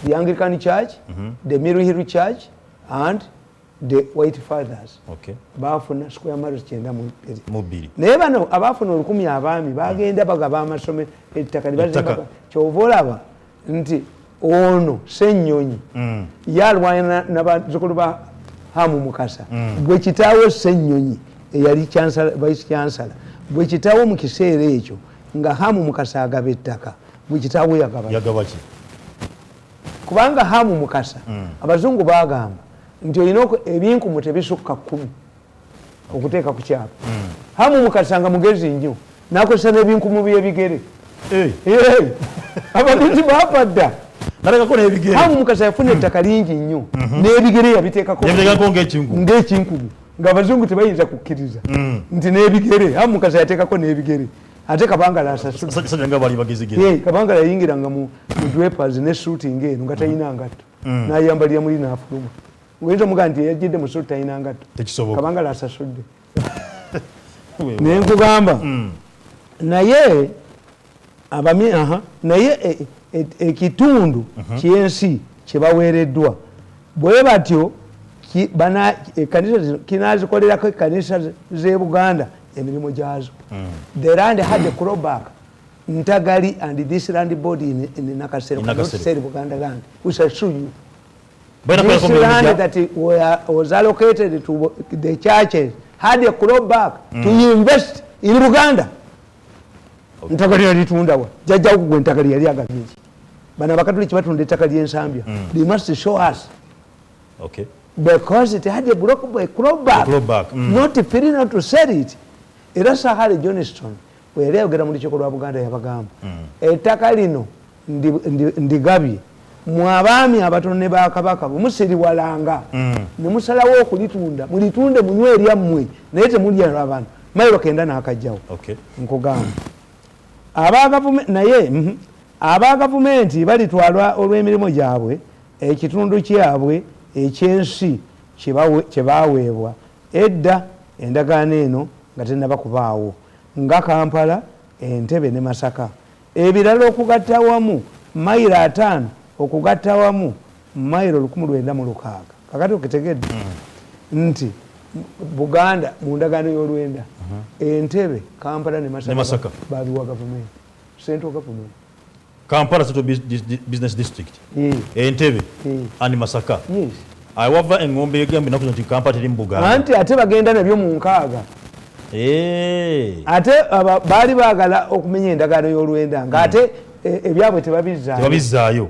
Speaker 2: the Anglican Church, the Miruhiru Church and the White Fathers. Baafuna square miles 92. Naye bano abaafuna 1000 abaami bagenda bagaba amasomero ettaka libazimbaga kyova olaba nti ono Ssennyonyi yalwana n'abazzukulu ba Hamu Mukasa gwe kitaawo Ssennyonyi eyali vice chancellor gwe kitaawo mu kiseera ekyo nga Hamu Mukasa agaba ettaka gwe kitaawo yagaba ki kubanga Hamu Mukasa abazungu bagamba nti olina ebinkumu tebisukka 10 okuteeka ku kyapa. Hamu Mukasa nga mugezi nnyo n'akozesa n'ebinkumu by'ebigere abaguzi baapadda Hamu Mukasa yafuna ettaka lingi nnyo n'ebigere yabiteekako ng'ekinkumu ng'abazungu tebayinza kukkiriza nti n'ebigere Hamu Mukasa yateekako n'ebigere ate Kabangala asasudde Kabangala yayingiranga mu dwepers ne shooting eno nga talina ngatto n'ayambalira muli n'afuluma ngoyinza omugaa nti yajjidde mu suuti talina ngatto Kabangala asasudde naye nkugamba naye naye ekitundu ky'ensi kyebaweereddwa bwe batyo ekkanisa zino kinazikolerako ekkanisa z'e Buganda emirimu gyazo. The land had a clawback Ntagali and this land body in Nakasero cannot sell Buganda land. We shall sue you. This land that was allocated to the churches had a clawback to invest in Buganda. Ntagali yalitunda wa jajja okugwe Ntagali yali agabye ki bana bakatuliki batunda ettaka ly'ensambya. They must show us because it had a clawback not free not to sell it. Era Sahari Johnston were yayogera mu lukiiko lwa Buganda yabagamba ettaka lino ndigabye mu abaami abatono ne ba Kabaka musiriwalanga ne musalawo okulitunda mulitunde munywe eryammwe naye temulya abantu mayiro 9 n'akajjawo. Nkugamba aba gavumenti balitwalwa olw'emirimu gyabwe ekitundu kyabwe ekyensi kyebaweebwa edda endagaano eno nga tennaba kubaawo nga Kampala, Entebbe ne Masaka. Ebirala okugatta wamu mayiro 5 okugatta wamu mayiro 1906. Kakati okitegedde nti Buganda mu ndagaano y'olwenda Entebbe, Kampala ne Masaka babiwa gavumenti, central government.
Speaker 3: Kampala Central Business District, Entebbe and Masaka.
Speaker 2: Yes.
Speaker 3: awava engombe yegambe nakuzo nti Kampala teri mu Buganda
Speaker 2: anti ate bagenda nabyo mu nkaaga ate baali baagala okumenya endagaano y'olwenda ng'ate ebyabwe tebabizzaayo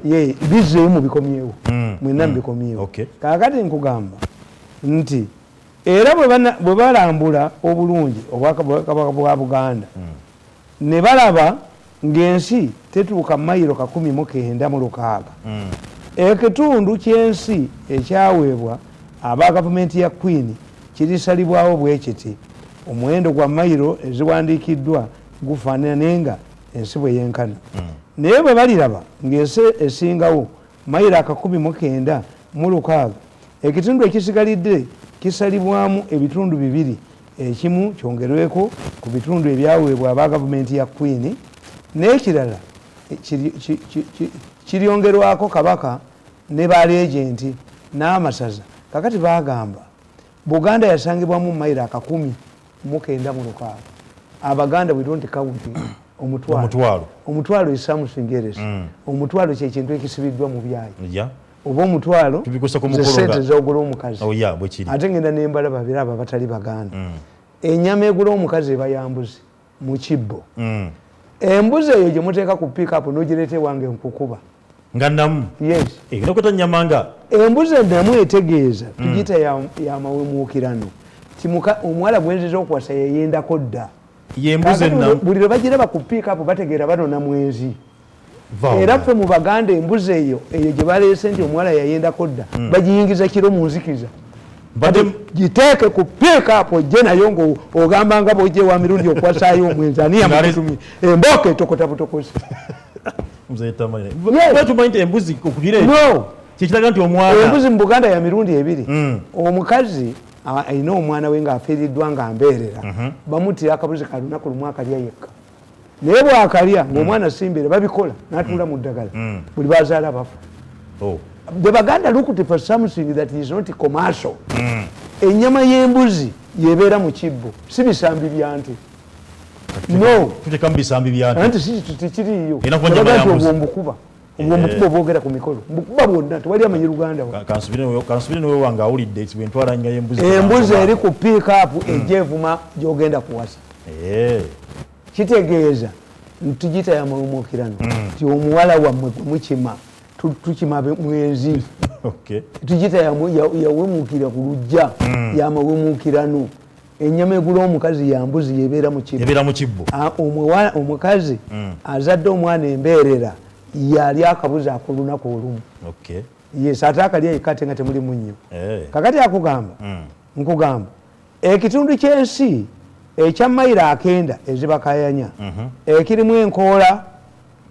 Speaker 2: bizzeeyo mu bikomyewo mwenna mu bikomyewo kaakati nkugamba nti era bwe balambula obulungi obwakabaka bwa Buganda ne balaba ng'ensi tetuuka mayiro 19 ekitundu ky'ensi ekyaweebwa aba gavumenti ya Queen kirisalibwawo bwe kiti omuwendo gwa mayiro eziwandiikiddwa gufaanana nga ensi bwe yenkana naye bwe baliraba ng'ensi esingawo mayiro 19 ekitundu ekisigalidde kisalibwamu ebitundu 2 ekimu kyongerweko ku bitundu ebyaweebwa aba gavumenti ya Queen n'ekirala kiryongerwako kabaka ne balegenti n'amasaza kakati bagamba Buganda yasangibwamu mayiro 19 Abaganda we don't count omutwalo is something else omutwalo kyekintu ekisibiddwa mu byayi oba omutwalo sente z'ogula omukazi ate ngenda nembala babiraba batali Baganda ennyama egula omukazi eba yambuzi mu kibbo embuzi eyo gye muteeka ku pick-up n'ogireeta ewange nkukuba
Speaker 3: nga namu nokota nnyamanga
Speaker 2: embuzi ennamu etegeeza tugiyita yamawemuukirano omuwala gwenziza okuwasa yeyendako dda buli lwe bagiraba ku pick-up bategeera banona mwezi era ffe mu Baganda embuzi eyo gye baleese nti omuwala yayendako dda bagiyingiza kiro mu nzikiza giteeke ku pick-up ojje nayo ng'ogamba nga bwojje wa Mirundi okwasaayo omwenzi ani yamutumye embooka etokota butokozi embuzi mu Buganda ya mirundi 2 omukazi alina omwana we ng'afiiriddwa ng'ambeerera bamutira akabuzi ka lunaku lumu akalya yekka naye bw'akalya ng'omwana simbeere babikola n'atuula mu ddagala buli bazaala bafa the Baganda looked for something that is not commercial ennyama y'embuzi yebeera mu kibbo si bisambi bya nte anti tikiriiyo obwombukuba obwogera ku mikolo mbukuba bwonna tewali amanyi Luganda embuzi eri ku pick-up ejjeevuma gy'ogenda kuwasa kitegeeza tugiyita yamawumuukirano ti omuwala wammwe gwe mukima tukima mwenzi tugiyita yawemuukira ku lujja yamawumuukirano ennyama egula omukazi ya mbuzi yebeera mu kibbo omukazi azadde omwana embeerera yali akabuzi akolunaku olumu yes ate akalya yekate nga temulimu nnyo kakati akugamba nkugamba ekitundu ky'ensi ekya mayiro 9 ezibakayanya ekirimu enkoola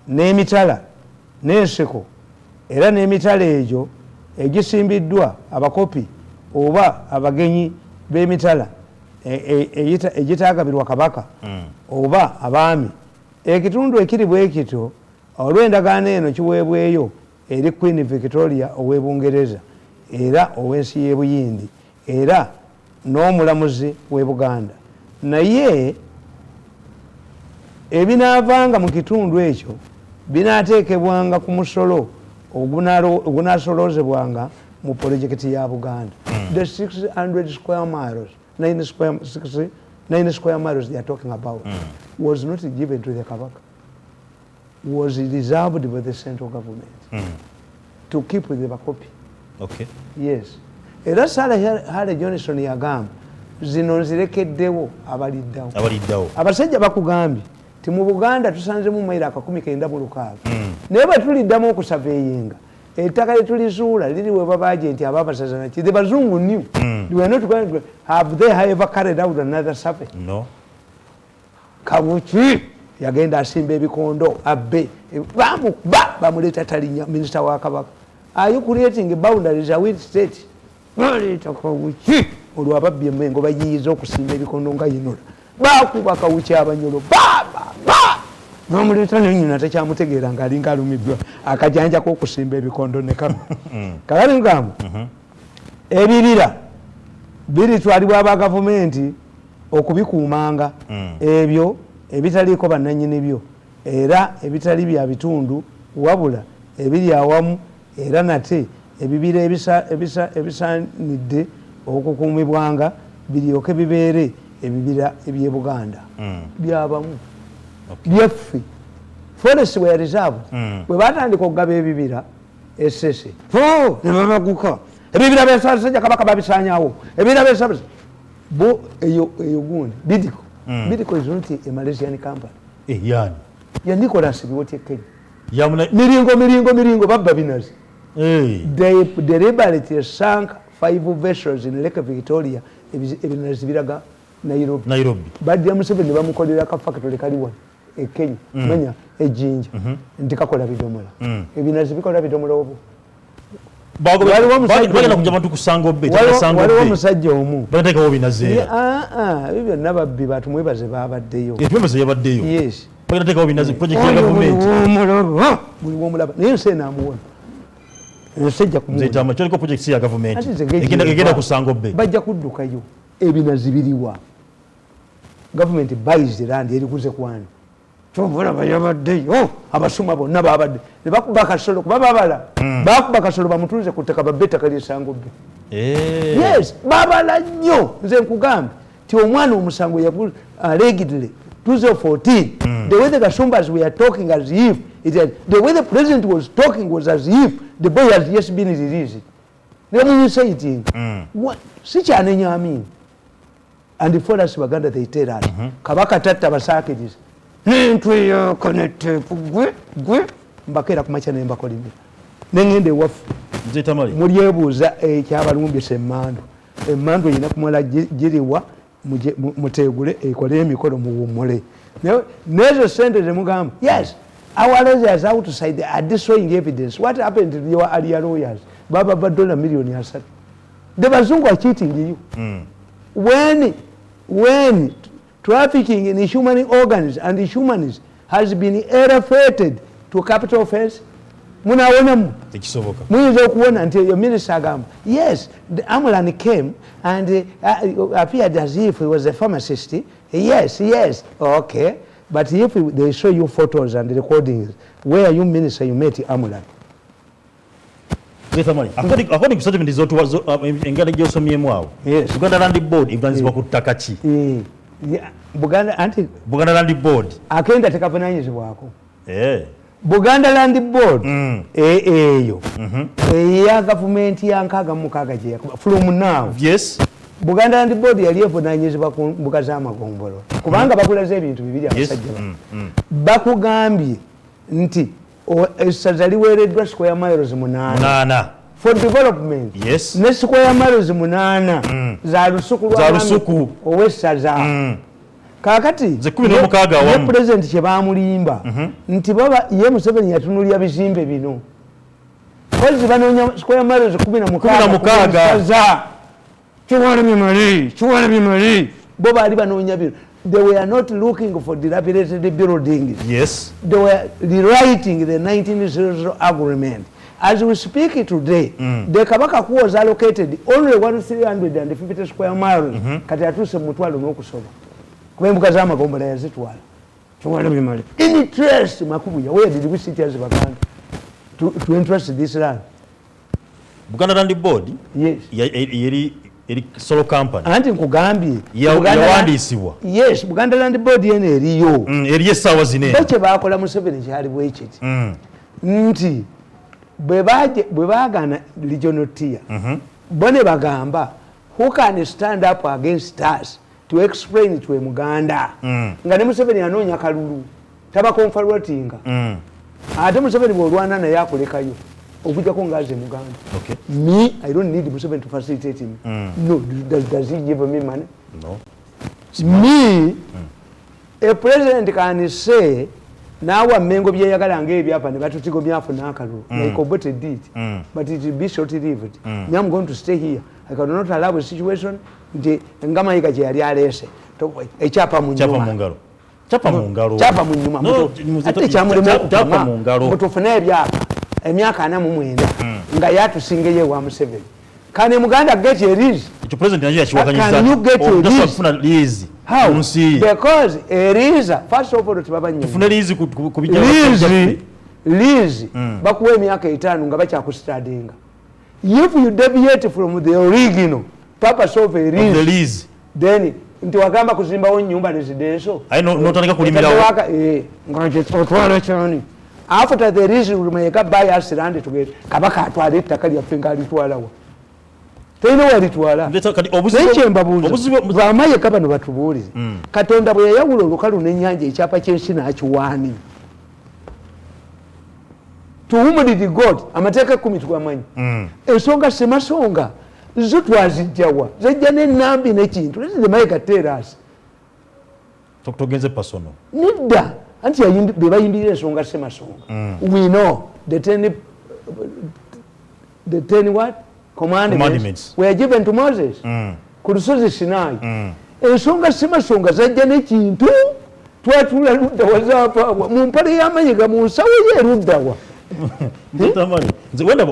Speaker 2: n'emitala n'ensiko era n'emitala egyo egisimbiddwa abakopi oba abagenyi b'emitala egitaagabirwa kabaka oba abaami ekitundu ekiri bwe kityo olw'endagaano eno kiweebweyo eri Queen Victoria ow'e Bungereza era ow'ensi y'e Buyindi era n'omulamuzi w'e Buganda naye ebinaavanga mu kitundu ekyo binaateekebwanga ku musolo ogunaasoloozebwanga mu pulojekiti ya Buganda the 600 square miles 9 square miles they are talking about was not given to the Kabaka, was reserved by the central government to keep the Bakopi. Yes. Era Sarah Harry Johnson yagamba zino nzirekeddewo abaliddawo abasajja bakugambye ti mu Buganda tusanzemu mayiro 19 naye batuliddamu okusaveeyinga ettaka lyetulizuula liri we babagenti ababasaza naki the bazungu knew they were not going to have they ever carried out another survey. Kabuki yagenda asimba ebikondo abbe bamuleeta talinya minisita wa Kabaka. Are you creating boundaries a with state? Kabuki olwo ababbi emmengo bayiyiza okusimba ebikondo nga yinola bakuba Kawuki abanyolo n'omuleeta nenyina tekyamutegeera ng'alinga alumiddwa akajanja k'okusimba ebikondo ne kama kakati nkamba ebibira biritwalibwa aba gavumenti okubikuumanga ebyo ebitaliiko bannannyini byo era ebitali bya bitundu wabula ebiri awamu era nate ebibira ebisaanidde okukuumibwanga biryoke bibeere ebibira eby'e Buganda byabamu byaffe forest were reserved bwe batandika okugaba ebibira esese ne babaguka ebibira by'Ssaabasajja Kabaka babisaanyawo ebibira by'Ssaabasajja bo eyo gundi Bidco is not a Malaysian company
Speaker 3: yani
Speaker 2: ya Nicholas Biwott Kenya miringo babba binazi they deliberately sank 5 vessels in Lake Victoria ebinazi biraga Nairobi badya Museveni bamukolera ka factory kaliwa e Kenya manya ejinja nti kakola bidomola ebinazi bikola bidomola obo
Speaker 3: bagenda kujja bantu kusanga obbe
Speaker 2: waliwo omusajja omu
Speaker 3: bateekawo binazeera
Speaker 2: ebyo nababbi batu mwebaze babaddeyo
Speaker 3: ebyebaze yabaddeyo
Speaker 2: yes
Speaker 3: bagenda teekawo binaze project ya gavumenti
Speaker 2: buli womulaba naye nse namuwona nsejja
Speaker 3: kumuzitama kyoliko project ya gavumenti egenda kusanga obbe
Speaker 2: bajja kuddukayo ebinazi biriwa gavumenti buys the land erikuze kwani kyobulaba yabaddeyo abasuma bonna babadde ne bakuba kasolo kuba babala bakuba kasolo bamutulize ku ttaka babbe ettaka ly'esango bbe yes babala nnyo nze nkugambe ti omwana omusango yagu allegedly 2014 the way the Kashumbas were talking as if the way the president was talking was as if the boy has just been released let me say it what sikyanenya amini and the foreigners Uganda they tell us kabaka tatta basakiriza nentwe ya connected gwe mbakera kumacha ne mbakolimira nengende wafu
Speaker 3: nze Tamale
Speaker 2: mulyebuuza ekyabalumbye emmandu yina kumala giriwa mutegule ekole emikolo muwumule nezo sente zemugamba yes our lawyers outside they are destroying evidence what happened to your earlier lawyers baba $1 million asatu the bazungu are cheating you when trafficking in human organs and humans has been elevated to capital offense munawonamu
Speaker 3: ekisoboka
Speaker 2: muyinza okuwona nti your minister agamba yes the Amalan came and appeared as if he was a pharmacist yes okay but if they show you photos and recordings where you minister you met Amalan
Speaker 3: according to statement zotu engalo gyosomyemu awo Uganda Land Board evunaanyizibwa ku ttaka ki Buganda Land Board
Speaker 2: akenda tekavunanyizibwako Buganda Land Board eyo eya gavumenti ya nkaaga mu mukaaga gye yakuba from now
Speaker 3: yes
Speaker 2: Buganda Land Board yali evunaanyizibwa ku mbuga z'amagombolo kubanga bakulaze ebintu bibiri abasajja bakugambye nti essaza liweereddwa square miles 8 for development
Speaker 3: yes
Speaker 2: ne square miles 8 za lusuku owessaza kakati ye president kye bamulimba nti baba ye Museveni yatunulya bizimbe bino kozi banoonya square miles 16 kiwala mali bo baali banoonya bino they were not looking for dilapidated buildings
Speaker 3: yes
Speaker 2: they were rewriting the 1900 agreement as we speak today the Kabaka who was allocated only 350 square miles kati atuse mutwalo n'okusoba kubembuka z'amagombola yazitwala kiwala bimali interest makubuya where did we sit as Baganda to interest this land
Speaker 3: Buganda Land Board
Speaker 2: yes
Speaker 3: yeri solo company
Speaker 2: anti nkugambye
Speaker 3: yawandiisibwa
Speaker 2: yes Buganda Land Board yene eriyo
Speaker 3: eriyo essaawa zine
Speaker 2: bakye bakola Museveni kyali bwekiti nti bwe baagana regional tier bone bagamba who can stand up against us to explain to Muganda nga ne Museveni anoonya kalulu tabakonfalwatinga ate Museveni bw'olwana naye akulekayo okujjako ngaaze Muganda me I don't need Museveni to facilitate me no does he give me money
Speaker 3: no
Speaker 2: me a president can say nawa mengo byeyagala ng'ebyapa ne batutigo byafu n'akalulu like Obote did but it will be short lived I'm going to stay here I cannot allow a situation nti ngamayiga gye yali aleese ekyapa mu ngalo kyapa mu nyuma ate kyamulemu tufune ebyapa emyaka 49 nga yatusingeyo ewa Museveni kane Muganda get a lease
Speaker 3: president najja kiwakanyiza ofuna lease
Speaker 2: how because a lease first of all tubabanye
Speaker 3: tufune lease
Speaker 2: lease bakuwa emyaka 5 nga bakyakustudyinga If you deviate from the original purpose of a lease, then nti wagamba kuzimbawo nyumba residential.
Speaker 3: Notandika kulimirawo.
Speaker 2: Otwala kyoni. After the lease we may buy us land together. Kabaka atwala ettaka lyaffe ng'alitwalawo. Teyina walitwala. Obuzibu bw'amaye kabano batubuulize. Katonda bwe yayawula olukalu n'ennyanja ekyapa ky'ensi n'akiwaani. To whom did God? Amateeka 10 twamanyi. Ensonga semasonga zo twazijjawa. Zajja n'ennambi n'ekintu. This is the Mayiga tell us.
Speaker 3: Togenze personal.
Speaker 2: Nedda. Anti be bayimbira ensonga semasonga. We know the 10 what? Commandments were given to Moses. Ku lusozi Sinai. Ensonga semasonga zajja n'ekintu twatula ludda wazaapaabwa mu mpale y'amayiga mu nsawo ye luddawa.
Speaker 3: Tamale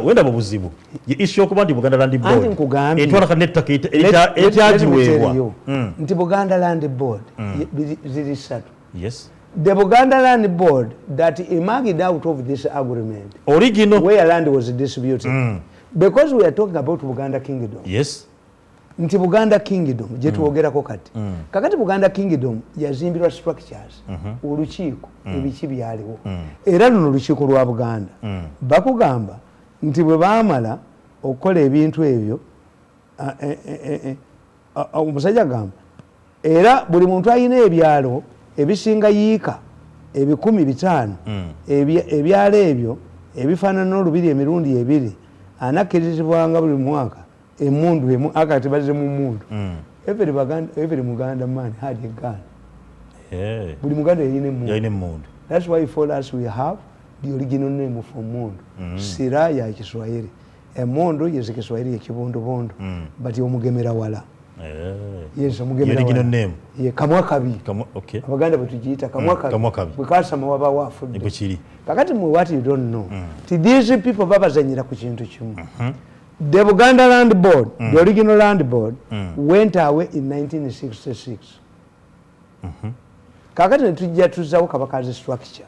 Speaker 3: wenda buzibu issue okuba nti Buganda Land Board etwala kanettaka etyagiweebwa
Speaker 2: nti Buganda Land Board ziri ssatu.
Speaker 3: Yes.
Speaker 2: The Buganda Land Board that emerged out of this agreement
Speaker 3: original
Speaker 2: where land was distributed because we are talking about Buganda Kingdom.
Speaker 3: Yes.
Speaker 2: Nti Buganda Kingdom gye twogerako kati. Kakati Buganda Kingdom yazimbirwa structures olukiiko ebiki byaliwo. Era luno olukiiko lwa Buganda bakugamba nti bwe baamala okukola ebintu ebyo omusajja gamba era buli muntu alina ebyalo ebisinga yiika 1,500 ebyalo ebyo ebifaanana n'olubiri emirundi 2 anakkirizibwanga buli mwaka emundu emu akati bazze mu mundu. Every Muganda man had a gun. Buli Muganda yalina emundu. That's why for us we have the original name for mundu. Sira ya Kiswahili. Emundu yeze Kiswahili ya kibundu but omugemera wala. Yes, omugemera
Speaker 3: original name.
Speaker 2: Ye kamwakabi.
Speaker 3: Okay.
Speaker 2: Abaganda batujiyita kamwakabi. Bukasama waba wafudde.
Speaker 3: Ibuchiri.
Speaker 2: Kakati mu what you don't know. These people babazanyira ku kintu kimu. The Buganda Land Board, the original Land Board, went away in 1966. Kakati netujja tuzawo Kabakazi structure.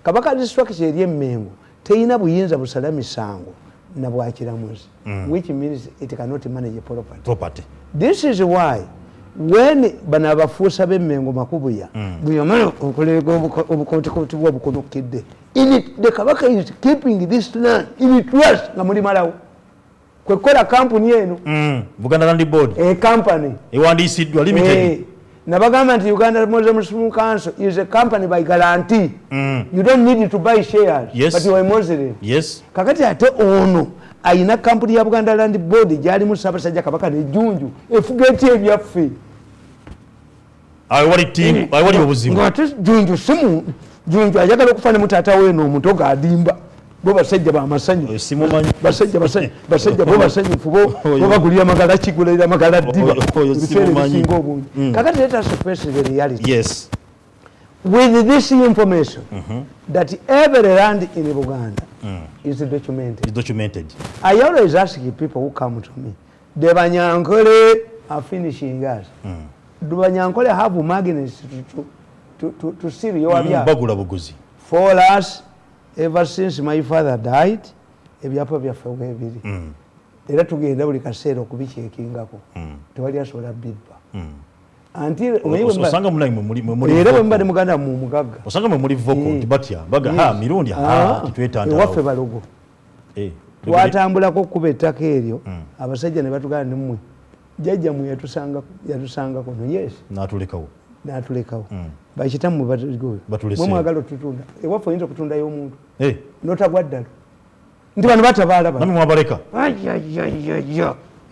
Speaker 2: Kabakazi structure eri Emmengo teyina buyinza busala misango na bwakiramuzi, which means it cannot manage property. This is why when bana abafuusa b'Emmengo makubuya buyamala okulega obukontikoti bw'obukonokkedde, the Kabaka is keeping this land in trust nga muli malawo. Kwekola company eno
Speaker 3: Buganda Land Board
Speaker 2: company
Speaker 3: ewandiisiddwa limited
Speaker 2: nabagamba nti Uganda Muslim Council is a company by guarantee. You don't need to buy shares.
Speaker 3: Yes.
Speaker 2: But you are Muslim.
Speaker 3: Yes.
Speaker 2: Kakati ate ono ayina company ya Buganda Land Board gyalimu Ssaabasajja Kabaka n'ejjunju efugeti ebyaffe
Speaker 3: awali obuzibu
Speaker 2: ng'ate jjunju simu jjunju ayagala okufa ne mutaata weeno omuto g'adimba bo basajja bamasanyu basajja bo basanyufu bo bagulira amagala kigulira amagala ddiba ebisinga obungi. Kakati let us face the reality.
Speaker 3: Yes.
Speaker 2: With this information that every land in Uganda is documented. I always ask people who come to me, the Banyankole are finishing us. Do Banyankole have magnets to seal your
Speaker 3: buguzi
Speaker 2: for us? Ever since my father died, ebyapa byaffe webiri. Era tugenda buli kaseera okubikyekingako. Tewali asobola bibba.
Speaker 3: Osanga muri
Speaker 2: era bwe mbadde muganda mu mugagga.
Speaker 3: Osanga mwe muri voko nti batya baga Mirundi kitwetanda.
Speaker 2: Ewaffe balogo. Twatambulako okuba ettaka eryo abasajja ne batugana ne mmwe. Jjajja mwe yatusanga kuno. Yes. N'atulekawo. Bakitamu batulese. Mwagala tutunda. Ewaffe oyinza okutundayo omuntu. Notagwa ddala. Nti bano batabaala bano.
Speaker 3: Namwe mwabaleka.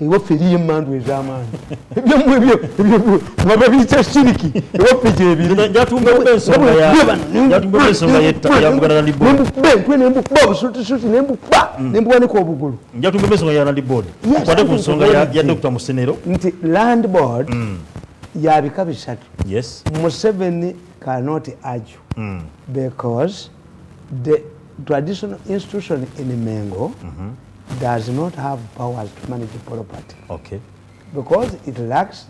Speaker 2: Ewaffe eriyo emmandu ez'amaanyi. Ebyomu ebyo mwababiyita siriki. Ewaffe gyebiri.
Speaker 3: Jatumba ensonga ya Buganda Land Board.
Speaker 2: Nembukube nembukuba obusuuti nembukuba nembuwanika obugulu.
Speaker 3: Jatumba ensonga ya Land Board. Kwate ku nsonga ya Dr. Musenero.
Speaker 2: Nti Land Board yabika bisatu.
Speaker 3: Yes.
Speaker 2: Museveni cannot argue because the traditional institution in Mengo does not have powers to manage the property.
Speaker 3: Okay.
Speaker 2: Because it lacks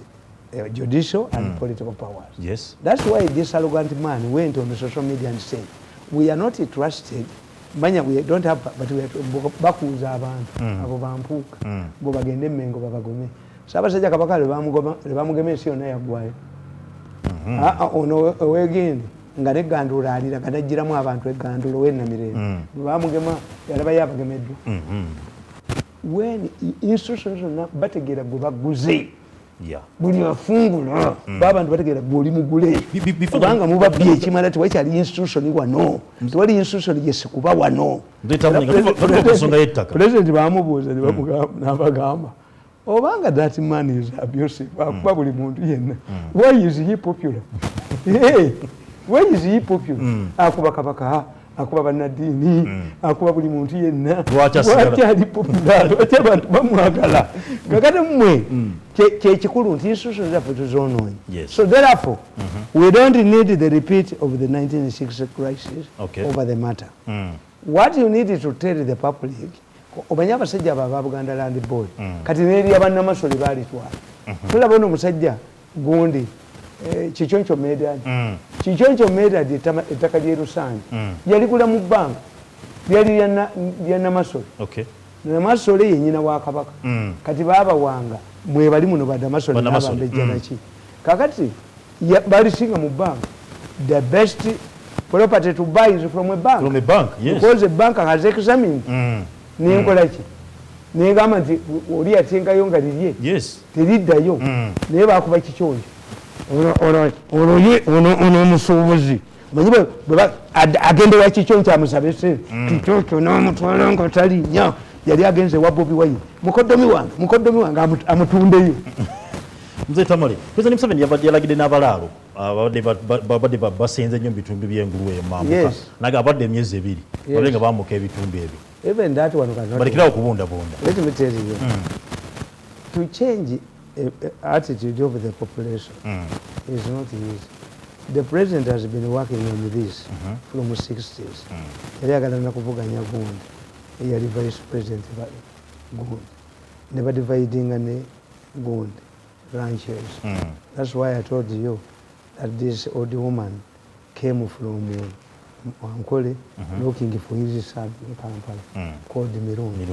Speaker 2: judicial and political powers.
Speaker 3: Yes.
Speaker 2: That's why this arrogant man went on the social media and said, we are not trusted manya we don't have but we bakuuza abantu abo bampuuka bo bagende Mengo babagome Ssaabasajja Kabaka le bamugema ensi yonna yaggwayo ono owegende nga neggandulo alira nga najjiramu abantu eggandulo wennamirembe bamugema yalaba yabagemeddwa when institutions zonna bategeera gwe baguze buli bafungula babantu bategeera gwe oli mugule kubanga mubabbye ekimala tewakyali institution wano tewali institution gyesikuba wano pulezidenti bamubuuza nabagamba obanga that man is abusive akuba buli muntu yenna why is he popular why is he popular akuba kabaka akuba bannaddiini akuba buli muntu yenna wakyali popular lwaki abantu bamwagala kakati mmwe kyekikulu nti institution zaffe tuzoonoonye so therefore we don't need the repeat of the 1960 crisis over the matter what you need to tell the public obanya abasajja aba Buganda Land Board kati neeri abannamasole baalitwala tulaba ono omusajja gundi Kichoncho Medad Kichoncho Medad ettaka lye Rusange yaligula mu bbanka lyali lya Namasole Namasole yennyina wa Kabaka kati baabawanga mwe bali muno Badamasole n'abambejja naki kakati balisinga mu bbanka the best property to buy is from a bank because a bank has examined nenkola ki negamba nti oli yatengayo nga lirye teriddayo naye bakuba kikyonjo ono omusuubuzi manyi agende wa kikyonjo amusabe sente kikyonjo n'omutwala nga talinnya yali agenze wa Bobi Wine mukoddomi wange amutundeyo
Speaker 3: Mzee Tamale, President Museveni yabadde yalagidde n'abalaalo abadde basenze nnyo mu bitundu by'engulu eyo mambuka naga abadde emyezi 2 babenga baamuka ebitundu ebyo
Speaker 2: even that one cannot
Speaker 3: balikirawo okubundabunda.
Speaker 2: Let me tell you to change attitude of the population is not easy. The president has been working on this from the 60s. Yali agalana kuvuganya Gundi yali vice president Gundi never dividing ne Gundi ranches. That's why I told you that this old woman came from Ankole looking for his son in Kampala called Mirundi.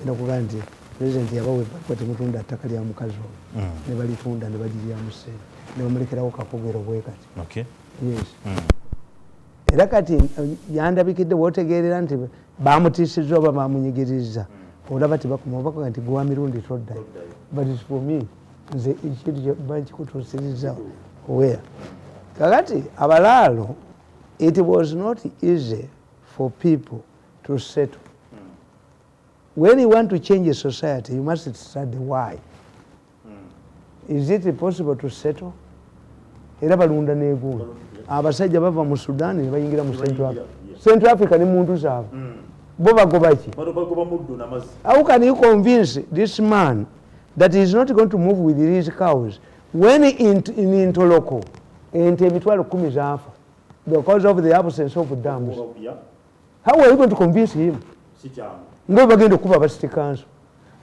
Speaker 2: Nokugamba nti president yabawe bakwate mutunda ttaka lya mukazi oyo ne balitunda ne bagirya musene ne bamulekerawo kakogero bwe kati.
Speaker 3: Okay.
Speaker 2: Yes. Era kati yandabikidde wotegeerera nti bamutiisizza oba bamunyigiriza olaba tibakumubako nti gwa Mirundi toddayo. But it's for me nze ekiri bakikutuusiriza where kakati abalaalo it was not easy for people to settle. When you want to change a society, you must start the why. Is it possible to settle? Era balunda n'egulu abasajja bava mu Sudan ne bayingira mu Central Africa ne muntu zaabwe bo bagoba ki? How can you convince this man that he is not going to move with his cows when in Ntoloko ente emitwalo 10 zaafa because of the absence of dams? How are you going to convince him? Ngo bagenda okuba ba city council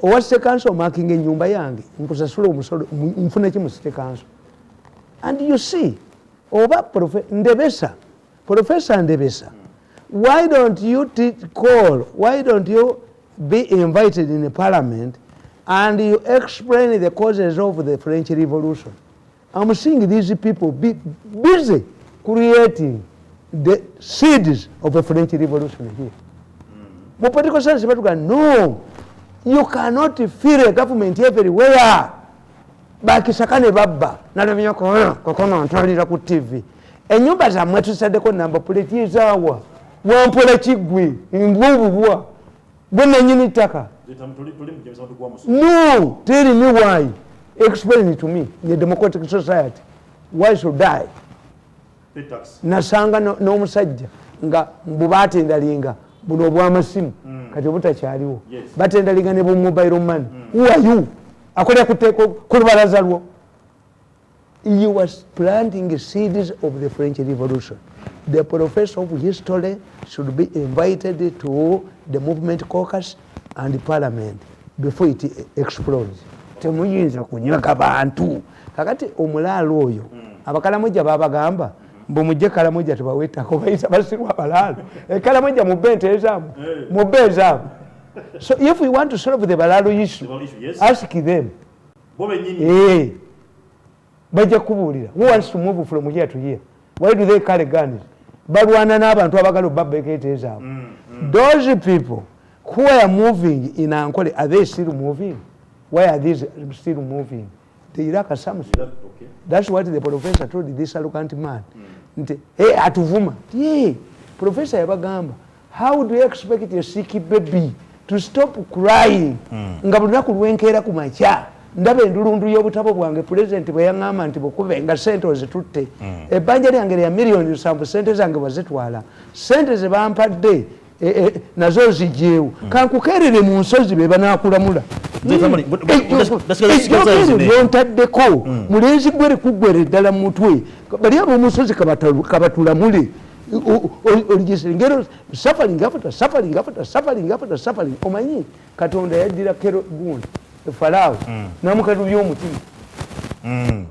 Speaker 2: owa city council marking ennyumba yange nkusasula omusolo nfune ki mu city council. And you see oba Professor Ndebesa, why don't you why don't you be invited in the parliament and you explain the causes of the French Revolution? I'm seeing these people be busy creating the seeds of the French Revolution here. But political science, no, you cannot fear a government everywhere. Bakisakane babba nalamya kokono ntwalira ku TV ennyumba zammwe tusaddeko namba puleti ezaawa wampola kiggwe ngububwa bwena nyini ttaka. No, tell me why. Explain it to me. The democratic society, why should I? Nasanga n'omusajja nga mbubatendalinga buno obwamasimu kati obutakyaliwo batendalinga ne mobile money. Who are you? Akolera ku lubalaza lwo. You was planting seeds of the French Revolution. The professor of history should be invited to the movement caucus and the parliament before it explodes. Temuyinza kunyaga bantu kakati omulaalo oyo abakalamujja babagamba mbu mujje Karamoja tubawetako bayita basirwa balalo Karamoja mubbe ente ezaamu mubbe ezaamu. So if we want to solve the Balalo issue, yes. Ask them. Bajja kubuulira. Who wants to move from here to here? Why do they carry guns? Balwana n'abantu abagala babeka ente ezaamu. Those people who are moving in Ankole, are they still moving? Why are these still moving? They lack something. Okay. That's what the professor told this arrogant man. Hey, atuvuma. Yeah, Professor yabagamba. How do you expect a sick baby to stop crying? Nga bunaku lwenkeera ku makya. Ndaba endulundu y'obutabo bwange president bwe yaŋŋamba nti bukube nga ssente ozitutte. Ebbanja lyange lya miliyoni 7 ssente zange bazitwala. Ssente ze bampadde nazo zijeewo. Kankukeerere mu nsozi be banaakulamula. Ejjookeero lyontaddeko mulenzi gwere kuggwere ddala mu mutwe. Bali ab'omusozi kabatulamule. Ngero suffering after suffering after suffering after suffering. Omanyi Katonda yaddira kero gundi Farao namukadu by'omutima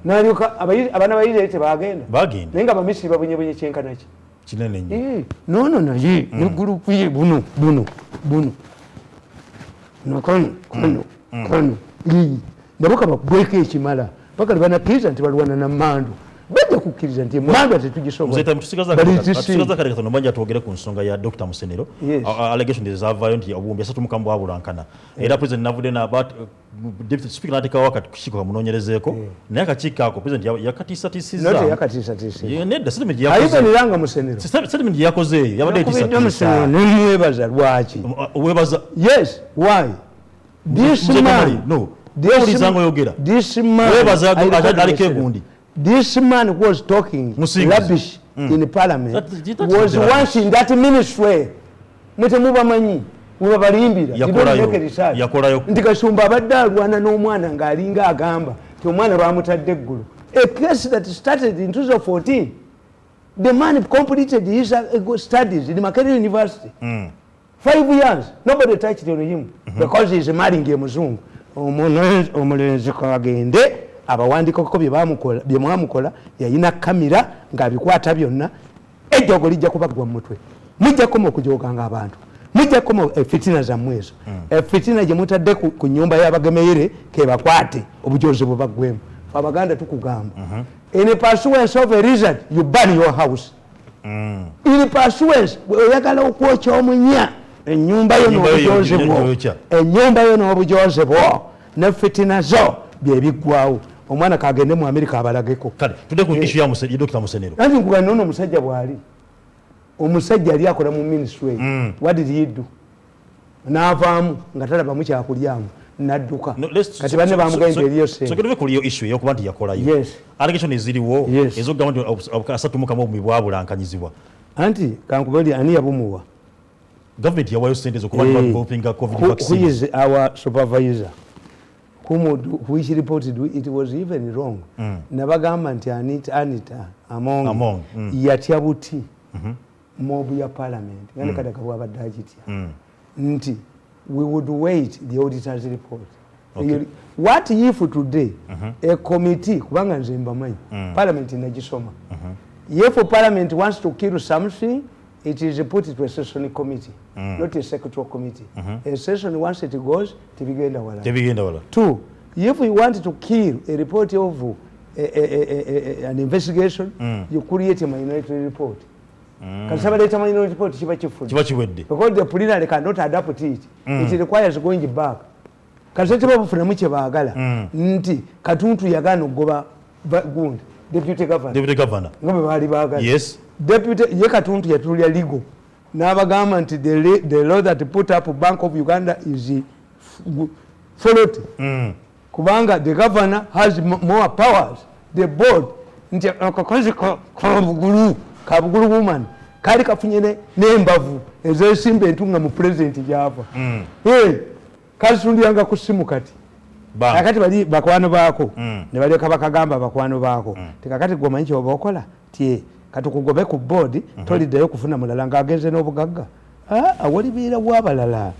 Speaker 2: n'alyoka abaana bayizire tebagenda naye nga Abamisiri babonyebonye kyenkana ki
Speaker 3: kinene nnyo
Speaker 2: nono naye neggulu kuye buno nokono nabo kabagweko ekimala paka banapiriza nti balwana na mmandu bajja kukkiriza nti emmandu
Speaker 3: tetusigaza kale katono mbanja twogere ku nsonga ya Dr. Musenero. Allegation ezavaayo nti obuwumbi asatu mu kambu abulankana era president navudde deputy speaker n'ateekawo akakiiko kamunoonyerezeeko naye akakiiko ako president yakatiisatiisizza nedda
Speaker 2: ayibaniranga Musenero
Speaker 3: settlement yakoze eyo yabadde
Speaker 2: etiisatiisa nemwebaza lwaki
Speaker 3: webaza
Speaker 2: yes why this man
Speaker 3: webaza aliko egundi.
Speaker 2: This man who was talking rubbish in parliament was once in that ministry. Mutemubamanyi mubabalimbira
Speaker 3: yakolayo
Speaker 2: nti Kasumba abadde alwana n'omwana ng'alinga agamba ti omwana bamutadde eggulu. A case that started in 2014. The man completed his studies in Makerere University. 5 years. Nobody touched on him because he's marrying a muzungu. Omulenzi kagende abawandikako bye mwamukola yayina kamera ng'abikwata byonna ejjogo lijja kubaggwa mu mutwe. Mujja koma okujoganga abantu. Mujja koma fitina zammwe ezo. Fitina gye mutadde ku nnyumba y'abagemeyere ke bakwate obujozi bubaggwemu. Abaganda tukugamba. In pursuance of a reason you burn your house. In pursuance oyagala okwokya omunya ennyumba yo n'obujozi bwo. Ennyumba yo n'obujozi bwo ne fitina zo byebiggwawo. Omwana kagende mu Amerika abalageko.
Speaker 3: Kale tudde ku issue ya Dr. Musenero.
Speaker 2: Nanti nkuba nono omusajja bwali. Omusajja ali akola mu ministry. What did he do? N'avaamu nga talaba mu kyakulyamu n'adduka. Kati banne bamugenda eriyo sente.
Speaker 3: So tuve ku liyo issue y'okuba nti yakolayo.
Speaker 2: Yes.
Speaker 3: Allegation eziriwo ezogamba nti asatu mu kamu bwabulankanyizibwa.
Speaker 2: Anti kankubali ani yabumuwa.
Speaker 3: Government yawayo sente zokuba developing COVID vaccine.
Speaker 2: Who is our supervisor? Which reported it was even wrong. Nabagamba nti Anita among yatya buti mobu ya parliament ngane kada kabwabadde agitya nti we would wait the auditor's report. What if today a committee kubanga nze mbamanyi parliament inagisoma if parliament wants to kill something it is put to a session committee, not a secretarial committee. A session, once it goes, tibigenda wala. 2, if we want to kill a report of an investigation, you create a minority report. Can somebody tell a minority report? Because the plenary cannot adapt it. It requires going back. Kasete babufuna muche baagala nti Katuntu yagano goba gundi deputy governor ngobe bali baagala.
Speaker 3: Yes.
Speaker 2: Deputy ye Katuntu yatulya legal n'abagamba nti the law that put up Bank of Uganda is followed. Kubanga the governor has more powers. The board nti akakozi kabugulu woman kali kafunyene n'embavu ezesimba entunga mu president gyava. Kasulyanga ku simu kati kakati bali bakwano baako ne baleka bakagamba bakwano baako tekakati gwe manyi kyoba okola tie katukugobe ku board toliddeyo kufuna mulala ng'agenze n'obugagga awalibeera bw'abalala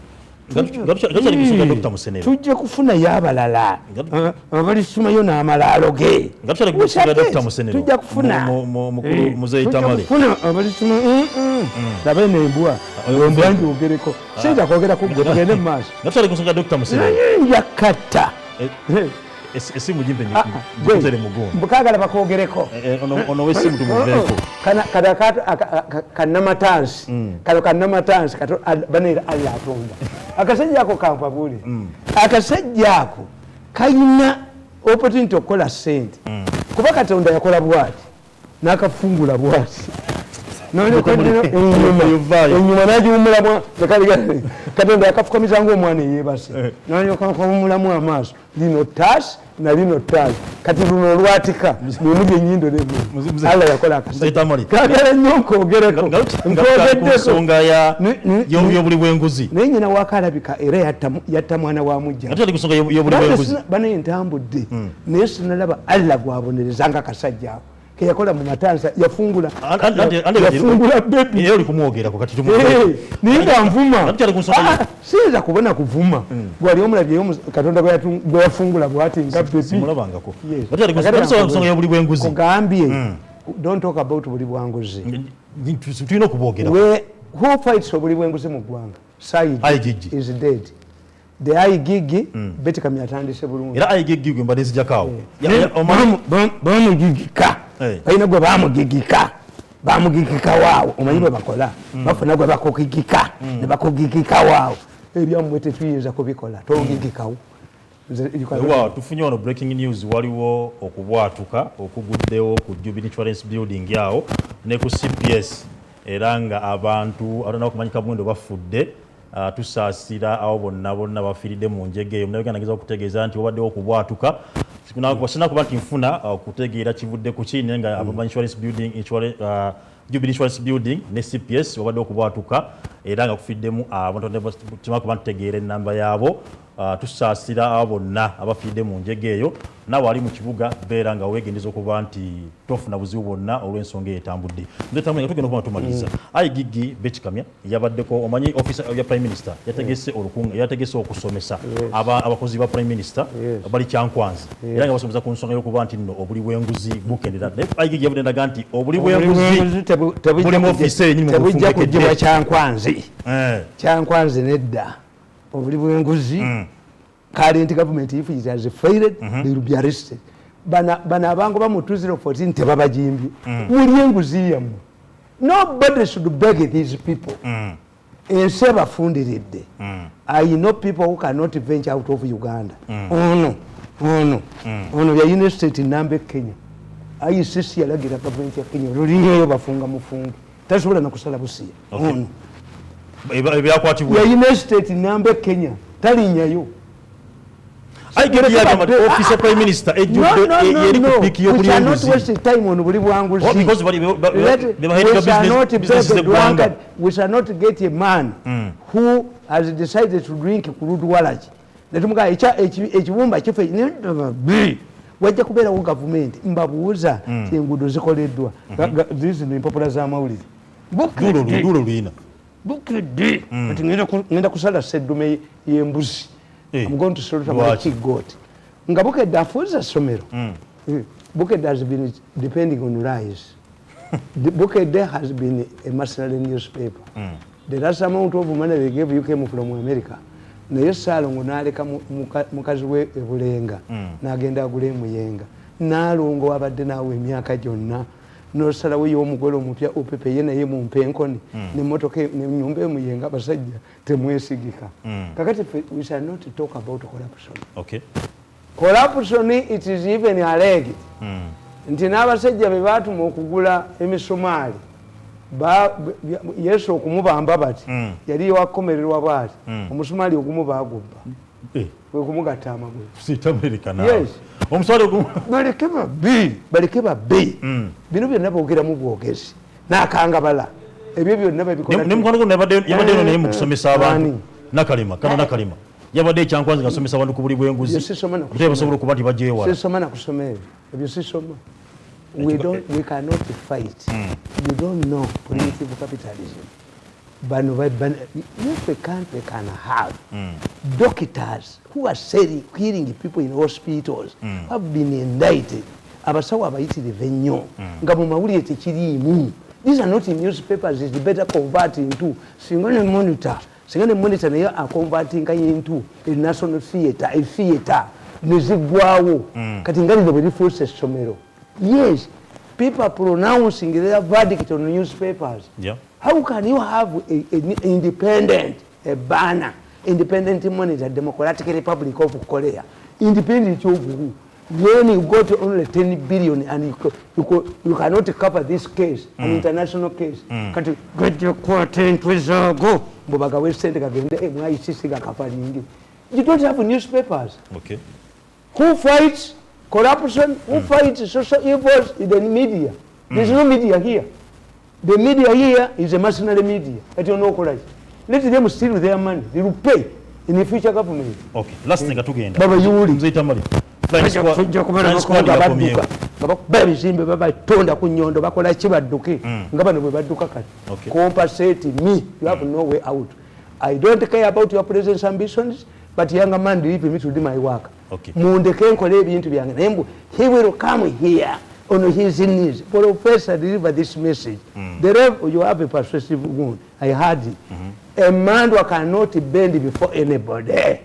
Speaker 2: tujja kufuna y'abalala abalisumayo n'amalaalo ge tujja kufuna abalisuma labe nembwa embwa njogereko siyinza kwogera ku gwe tugende mu maaso njakkata
Speaker 3: esimu jimpe nyikozere mugongo
Speaker 2: mbukagala bakogereko
Speaker 3: ono wesimu tumuveeko
Speaker 2: kannamatansi kalo kannamatansi banera alla atonda akasajja ako kampabule akasajja ako kayina opportunity okukola sente kuba katonda yakola bwati n'akafungula bwati enyuma nagiwumulamu katonda yakafukamiza ngaomwana eyebase nanyokakawumulamu amaaso lino taasi na lino taasi kati luno olwatika mwemu gyenyindo alla yakola akasagala nnyo nkwogereko
Speaker 3: nsonga y'obuli bw'enguzi
Speaker 2: naye nyina wakalabika era yatta mwana wa mujja banaye ntambudde naye sinalaba alla gwabonereza nga kasajja ako keyakola mu matansa yafungula bebi
Speaker 3: yeye ulikumwogerako kati
Speaker 2: naye nga nvuma siyinza kubona kuvuma gwali omulabyeyo katonda gwe yafungula bwati nga
Speaker 3: bebimulabangako nsonga y'obuli bw'enguzi
Speaker 2: kugambye don't talk about buli bwanguzi
Speaker 3: tulina okubwogera
Speaker 2: who fights obuli bwenguzi mu ggwanga Said is dead. The aigigi Betikami atandise bulungi
Speaker 3: era aigigi gwe mbadde nzijjakaawo
Speaker 2: bamugigika balina gwe bamugigika waawo omanyi bwe bakola bafuna gwe bakugigika ne bakugigika waawo ebyammwe tetuyinza kubikola togigikawo
Speaker 3: tufunye wano breaking news waliwo okubwatuka okuguddewo ku Jubilee Insurance Building awo ne ku CPS era nga abantu abalina okumanyika bwendo bafudde tusaasira awo bonna bafiiridde mu njege eyo munabigana nageza okutegeeza nti wabaddewo okubwatuka wasina kuba nti nfuna okutegeera kivudde ku ki naye nga Jubilee Insurance Building ne CPS wabaddewo okubwatuka era nga kufiiddemu abantu tima kuba ntutegeera ennamba yaabo tusaasira abo bonna abafiiridde mu njege eyo naawe ali mu kibuga beera nga weegendeza okuba nti tofuna buzibu bwonna olw'ensonga eyetambudde nga tugenda okuba tumaliriza aigigi Bekikamya yabaddeko omanyi office ya prime minister yategese okusomesa abakozi ba prime minister bali Kyankwanzi era nga basomesa ku nsonga y'okuba nti nno obuli bw'enguzi bukendeera naye aigigi yabadde ndaga nti obuli bw'enguzi buli mu office enyini
Speaker 2: tebujja kugibwa Kyankwanzi nedda obuli bw'enguzi current government if it has failed they will be arrested bana abango ba mu 2014 tebabajimbye muli enguzi yammwe nobody should beg these people ensi ebafundiridde I know people who cannot venture out of Uganda ono yayina estate Nambe Kenya ICC yalagira government ya Kenya lulinyeyo bafunga mufungi tasobola nakusala busiya yayina estate Nambe Kenya talinyayo
Speaker 3: office prime minister yeri kupiki y'obuli bwenguzi
Speaker 2: we shall not get a man who has decided to drink crude walagi netumuga ekibumba kife wajja kubeerawo gavumenti mbabuuza enguudo zikoleddwa zino empapula z'amawulire
Speaker 3: dulo luyina
Speaker 2: bukidde ati ngenda kusala seddume y'embuzi I'm going to sort of like goat. Nga Bukedde afuuza somero. Bukedde has been depending on lies. Bukedde has been a mercenary newspaper. The last amount of money they gave you came from America. Naye Saalongo n'aleka mukazi we Bulenga n'agenda agula emuyenga. Naalongo abadde naawe emyaka gyonna. N'osalawo y'omugole omupya opepe ye naye mu mpenkoni n'emmotoka n'ennyumba emuyenga abasajja temwesigika. Kakati we shall not talk about corruption.
Speaker 3: Okay.
Speaker 2: Corruption it is even alleged. Nti n'abasajja be baatuma okugula emisumaali Yesu okumubamba bati yali wakomererwa bwati omusumaali ogumu baagubba kwe kumugatta amagulu
Speaker 3: sitamerika nawe
Speaker 2: yes
Speaker 3: omuswali ogumu
Speaker 2: baleke babbi bino byonna boogeramu bwogezi n'akangabala ebyo byonna babikola
Speaker 3: nemukono guno yabadde naye mu kusomesa abantu nakalima yabadde Ekyankwanzi ngasomesa abantu ku buli bw'enguzi ate basobola okuba nti bajjeewala
Speaker 2: sisoma nakusoma ebyo sisoma we cannot fight you don't know primitive capitalism if a country can have doctors who are killing people in hospitals have been indicted, abasawo abayitirive nnyo nga mu mawulire tekiriimu. These are not in newspapers. It's better convert into singa ne monitor naye aconverting into a national theatre, a theatre nezigwawo kati ngalire bwe lifuuse essomero. Yes, people are pronouncing their verdict on newspapers.
Speaker 3: Yeah.
Speaker 2: How can you have an independent, a banner, independent monitor, Democratic Republic of Korea, independent of who? When you go to only 10 billion and you cannot cover this case, an international case, kati gwe kwate ntwezago mbubaga wesente kagende mwayisisi gakafaningi. You don't have newspapers.
Speaker 3: Okay.
Speaker 2: Who fights corruption? Who fights social evils in the media? There's no media here. The media here is a mercenary media. But you know correct. Let them steal their money. They will pay in the future government.
Speaker 3: Okay. Last thing atugenda.
Speaker 2: Baba yuli.
Speaker 3: Mzee Tamale.
Speaker 2: Babizimbe babatonda ku nnyondo bakola kibadduke nga bano bwe badduka kati. Compensate me. You have no way out. I don't care about your presence ambitions, but younger man, leave me to do my work.
Speaker 3: Okay.
Speaker 2: Mundeke nkole ebintu byange naye he will come here on his knees. Professor, deliver this message. The rev, you have a persuasive wound. I heard it. A man who cannot bend before anybody.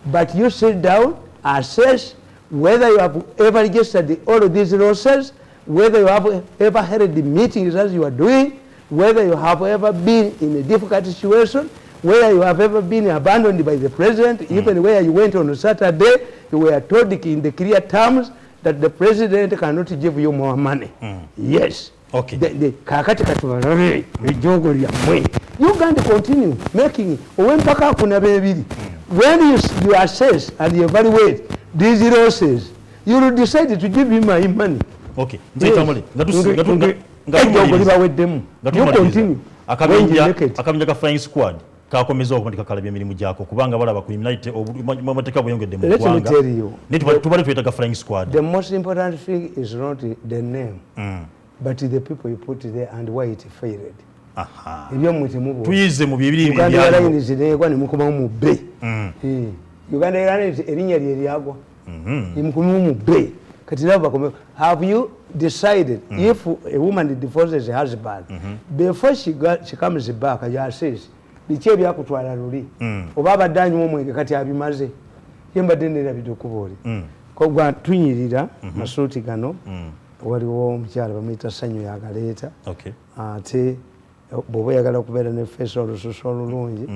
Speaker 2: But you sit down, assess whether you have ever registered all of these losses, whether you have ever held the meetings as you are doing, whether you have ever been in a difficult situation, whether you have ever been abandoned by the president, even where you went on a Saturday, you were told in the clear terms that the president cannot give you more money. Yes.
Speaker 3: Okay.
Speaker 2: Kakati katubalabe ejogo lyamwe. You can't continue making it. Owempaka kuna bebiri. When you assess and you evaluate these losses, you will decide to give him my money.
Speaker 3: Okay. Nzaitamole.
Speaker 2: You continue.
Speaker 3: Akamenya ka flying squad. Kakomeza okubandika kalabya emirimu gyako kubanga balaba criminality amateeka bweyongedde mu ggwanga. Tubale tuyitaga flying squad.
Speaker 2: The most important thing is not the name, but the people you put there and why it failed.
Speaker 3: Tuyize mu bibiri
Speaker 2: Uganda Airlines neegwa ne mukubamu mu bbe. Uganda Airlines erinnya lye lyagwa. Mukubamu mu bbe. Kati nabo bakomeo. Have you decided if a woman divorces her husband, before she comes back, ya says, biki ebyakutwala luli oba abadde anywa omwenge kati abimaze ye mbadde neerabidde okubooli kogwa tunyirira masuuti gano waliwo omukyala bamuyita Sanyu yagaleeta ate bw'oba oyagala okubeera ne feesi olususu olulungi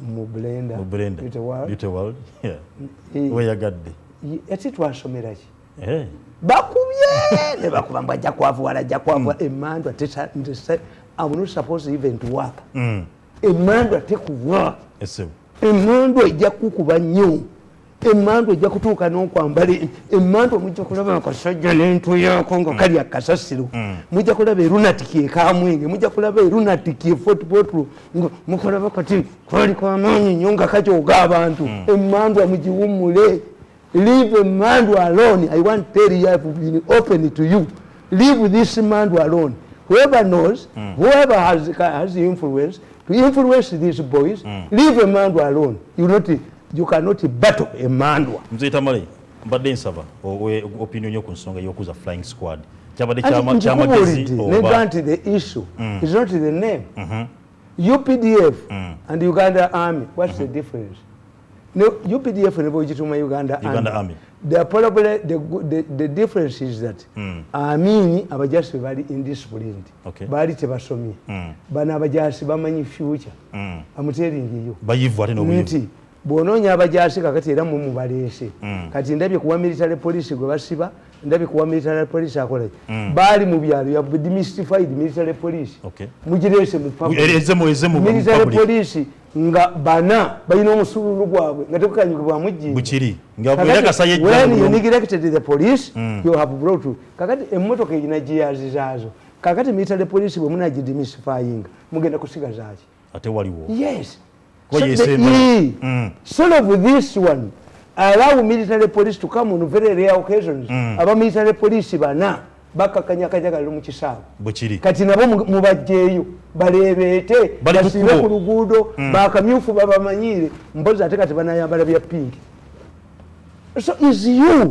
Speaker 2: mu blender
Speaker 3: weyagadde
Speaker 2: ati twasomera ki bakubye ne bakuba mbu ajja kwavuwala emmandwa I'm not supposed even to work. Emandwa tekuwa. Emandwa ejja kukuba nnyo. Emandwa ejja kutuuka n'okwambala. Emandwa mujja kulaba akasajja n'entu yaako nga kali akasasiro. Mujja kulaba erunatiki ekamwenge. Mujja kulaba erunatiki efotipotulu. Mukulaba kati kwali kwamaanyi nnyo nga kakyoga abantu. Emandwa mugiwummule. Leave Emandwa alone. I want to tell you, I have been open to you. Leave this Emandwa alone. Whoever knows, whoever has influence, to influence these boys, leave Emandwa alone. You cannot battle Emandwa.
Speaker 3: Mzee Tamale, mbadde nsaba opinion yo ku nsonga y'okuza flying squad. Kyabadde
Speaker 2: kyamagezi the issue is not the name. UPDF and Uganda Army, what's the difference? No, UPDF and Uganda Army. Probably the difference is that Amini abajasi bali indisciplined. Bali tebasomi. Bana abajasi bamanyi future. I'm telling you.
Speaker 3: Bayivu ate n'obuyinza.
Speaker 2: Bw'onoonya abajasi kakati era mu baleese. Kati ndabye kuwa military police gwe basiba, ndabye kuwa military police akola. Bali mu byalo ya demystified military police. Mugireese mu public. Military police nga bana balina omusululu gwabwe nga tekukanyikibwa mujji
Speaker 3: bukiri nga bweyakasa yejja
Speaker 2: when you neglected the police you have brought to kakati emmotoka erina giyazi zaazo kakati military police bwe munagidemystifying mugenda kusigazaaki
Speaker 3: ate waliwo
Speaker 2: yes solve this one allow military police to come on very rare occasions aba military police bana bakakanyakanyagala mu kisaawe
Speaker 3: bwekiri
Speaker 2: kati nabo mubajjeeyo baleebeete basibe ku luguudo bakamyufu babamanyire mpozi ate kati banayambala bya pinki. So is you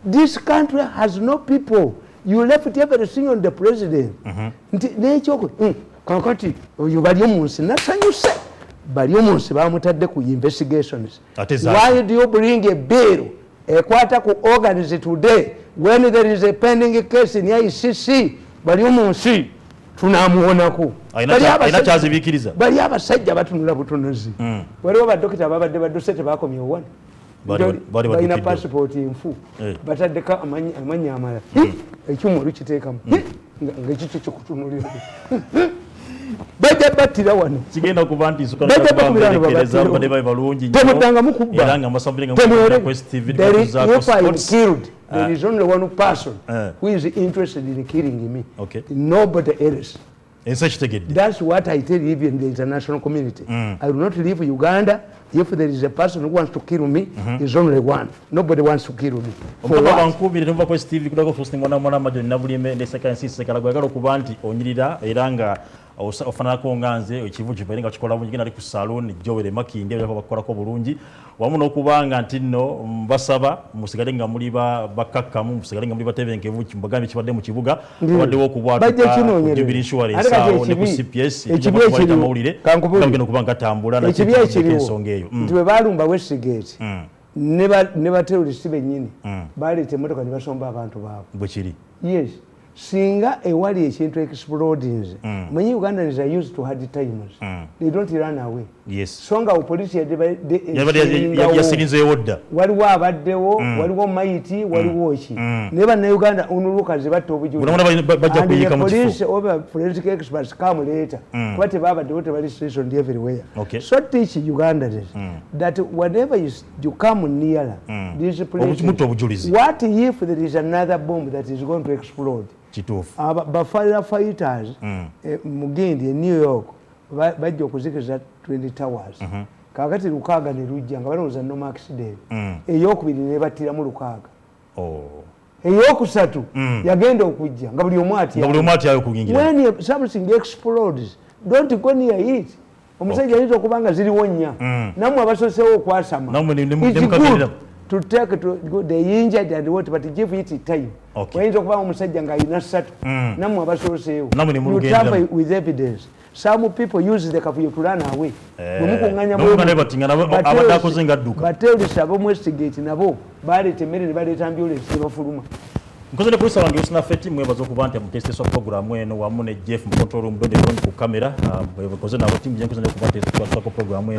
Speaker 2: this country has no people. You left everything on the president. Nti n'ekyoko kakati oyo bali omu nsi nasanyuse bali omu nsi bamutadde ku investigations. Why do you bring a bill ekwata ku organize today when there is a pending case in ICC? Bali omu nsi tunamuwonako
Speaker 3: ayina kyazibikiriza
Speaker 2: bali abasajja batunula butunuzi waliwo badokita babadde badduse tebakomye owano balina passport enfu bataddeko amanya amala ekyuma olukiteekamu ngaekikyo kyokutunulira bajja battira wano
Speaker 3: kigenda kuba nti nsukaaekereza bade babe balungi
Speaker 2: temudangamu kubba
Speaker 3: era nga masambire nga
Speaker 2: there is only one person who is interested in killing me. Nobody else. That's what I tell even the international community. I will not leave Uganda. If there is a person who wants to kill me, there's only one. Nobody wants to kill me. For what?
Speaker 3: ofanako nganze ekivu kiberenga kikola bungi ali ku salon Joel Makindi abakola bakolako bulungi wamu nokubanga nti nno mbasaba musigale nga muli bakakkamu musigale nga muli batebenkevu kimbagambi kibadde mu kibuga wadde okubwatuka Jubilee Insurance awo ne ku CPS ekibya mawulire kangeno kubanga tambula na ensonga eyo
Speaker 2: nti we balumba Westgate ne baterrorist bennyini baleeta emmotoka ne basomba abantu baabwe
Speaker 3: bwe kiri
Speaker 2: yes singa ewali ekintu explodings manyi Ugandans are used to hard times they don't run away so nga police
Speaker 3: yasirinzeewo dda
Speaker 2: waliwo abaddewo waliwo maiti waliwo ki ne bannayuganda onulukazi batta obujulipolice oba political experts come later kuba tebabaddewo tebali stationed everywhere so teach Ugandans that whenever you come nearer these places what if there is another bomb that is going to explode fighters mugindi New York bajja okuzikiza 20 towers kakati lukaaga ne lujja nga balowooza no accident eyokubiri ne battiramu lukaaga eyokusatu yagenda okujja nga buli omu atyayo when something explodes don't go near it omusajja ayinza okuba nga ziriwo nnya nammwe abasosewo okwasama to take to go the injured and what but give it time wayinza okuba omusajja nga alina 3 nammwe abasoseewo you travel with evidence. Some people use the kafuyo to run away. Baterrorist abamu Westgate nabo baleeta emmere ne baleeta ambulance ne bafuluma.
Speaker 3: Nkoze ne polisi wange usina feti mwebaza okuba nti mutesiteso programu eno wamu ne Jeff mu control room donde ku kamera mwebakoze nabo timu jenkoze ne okuba nti programu eno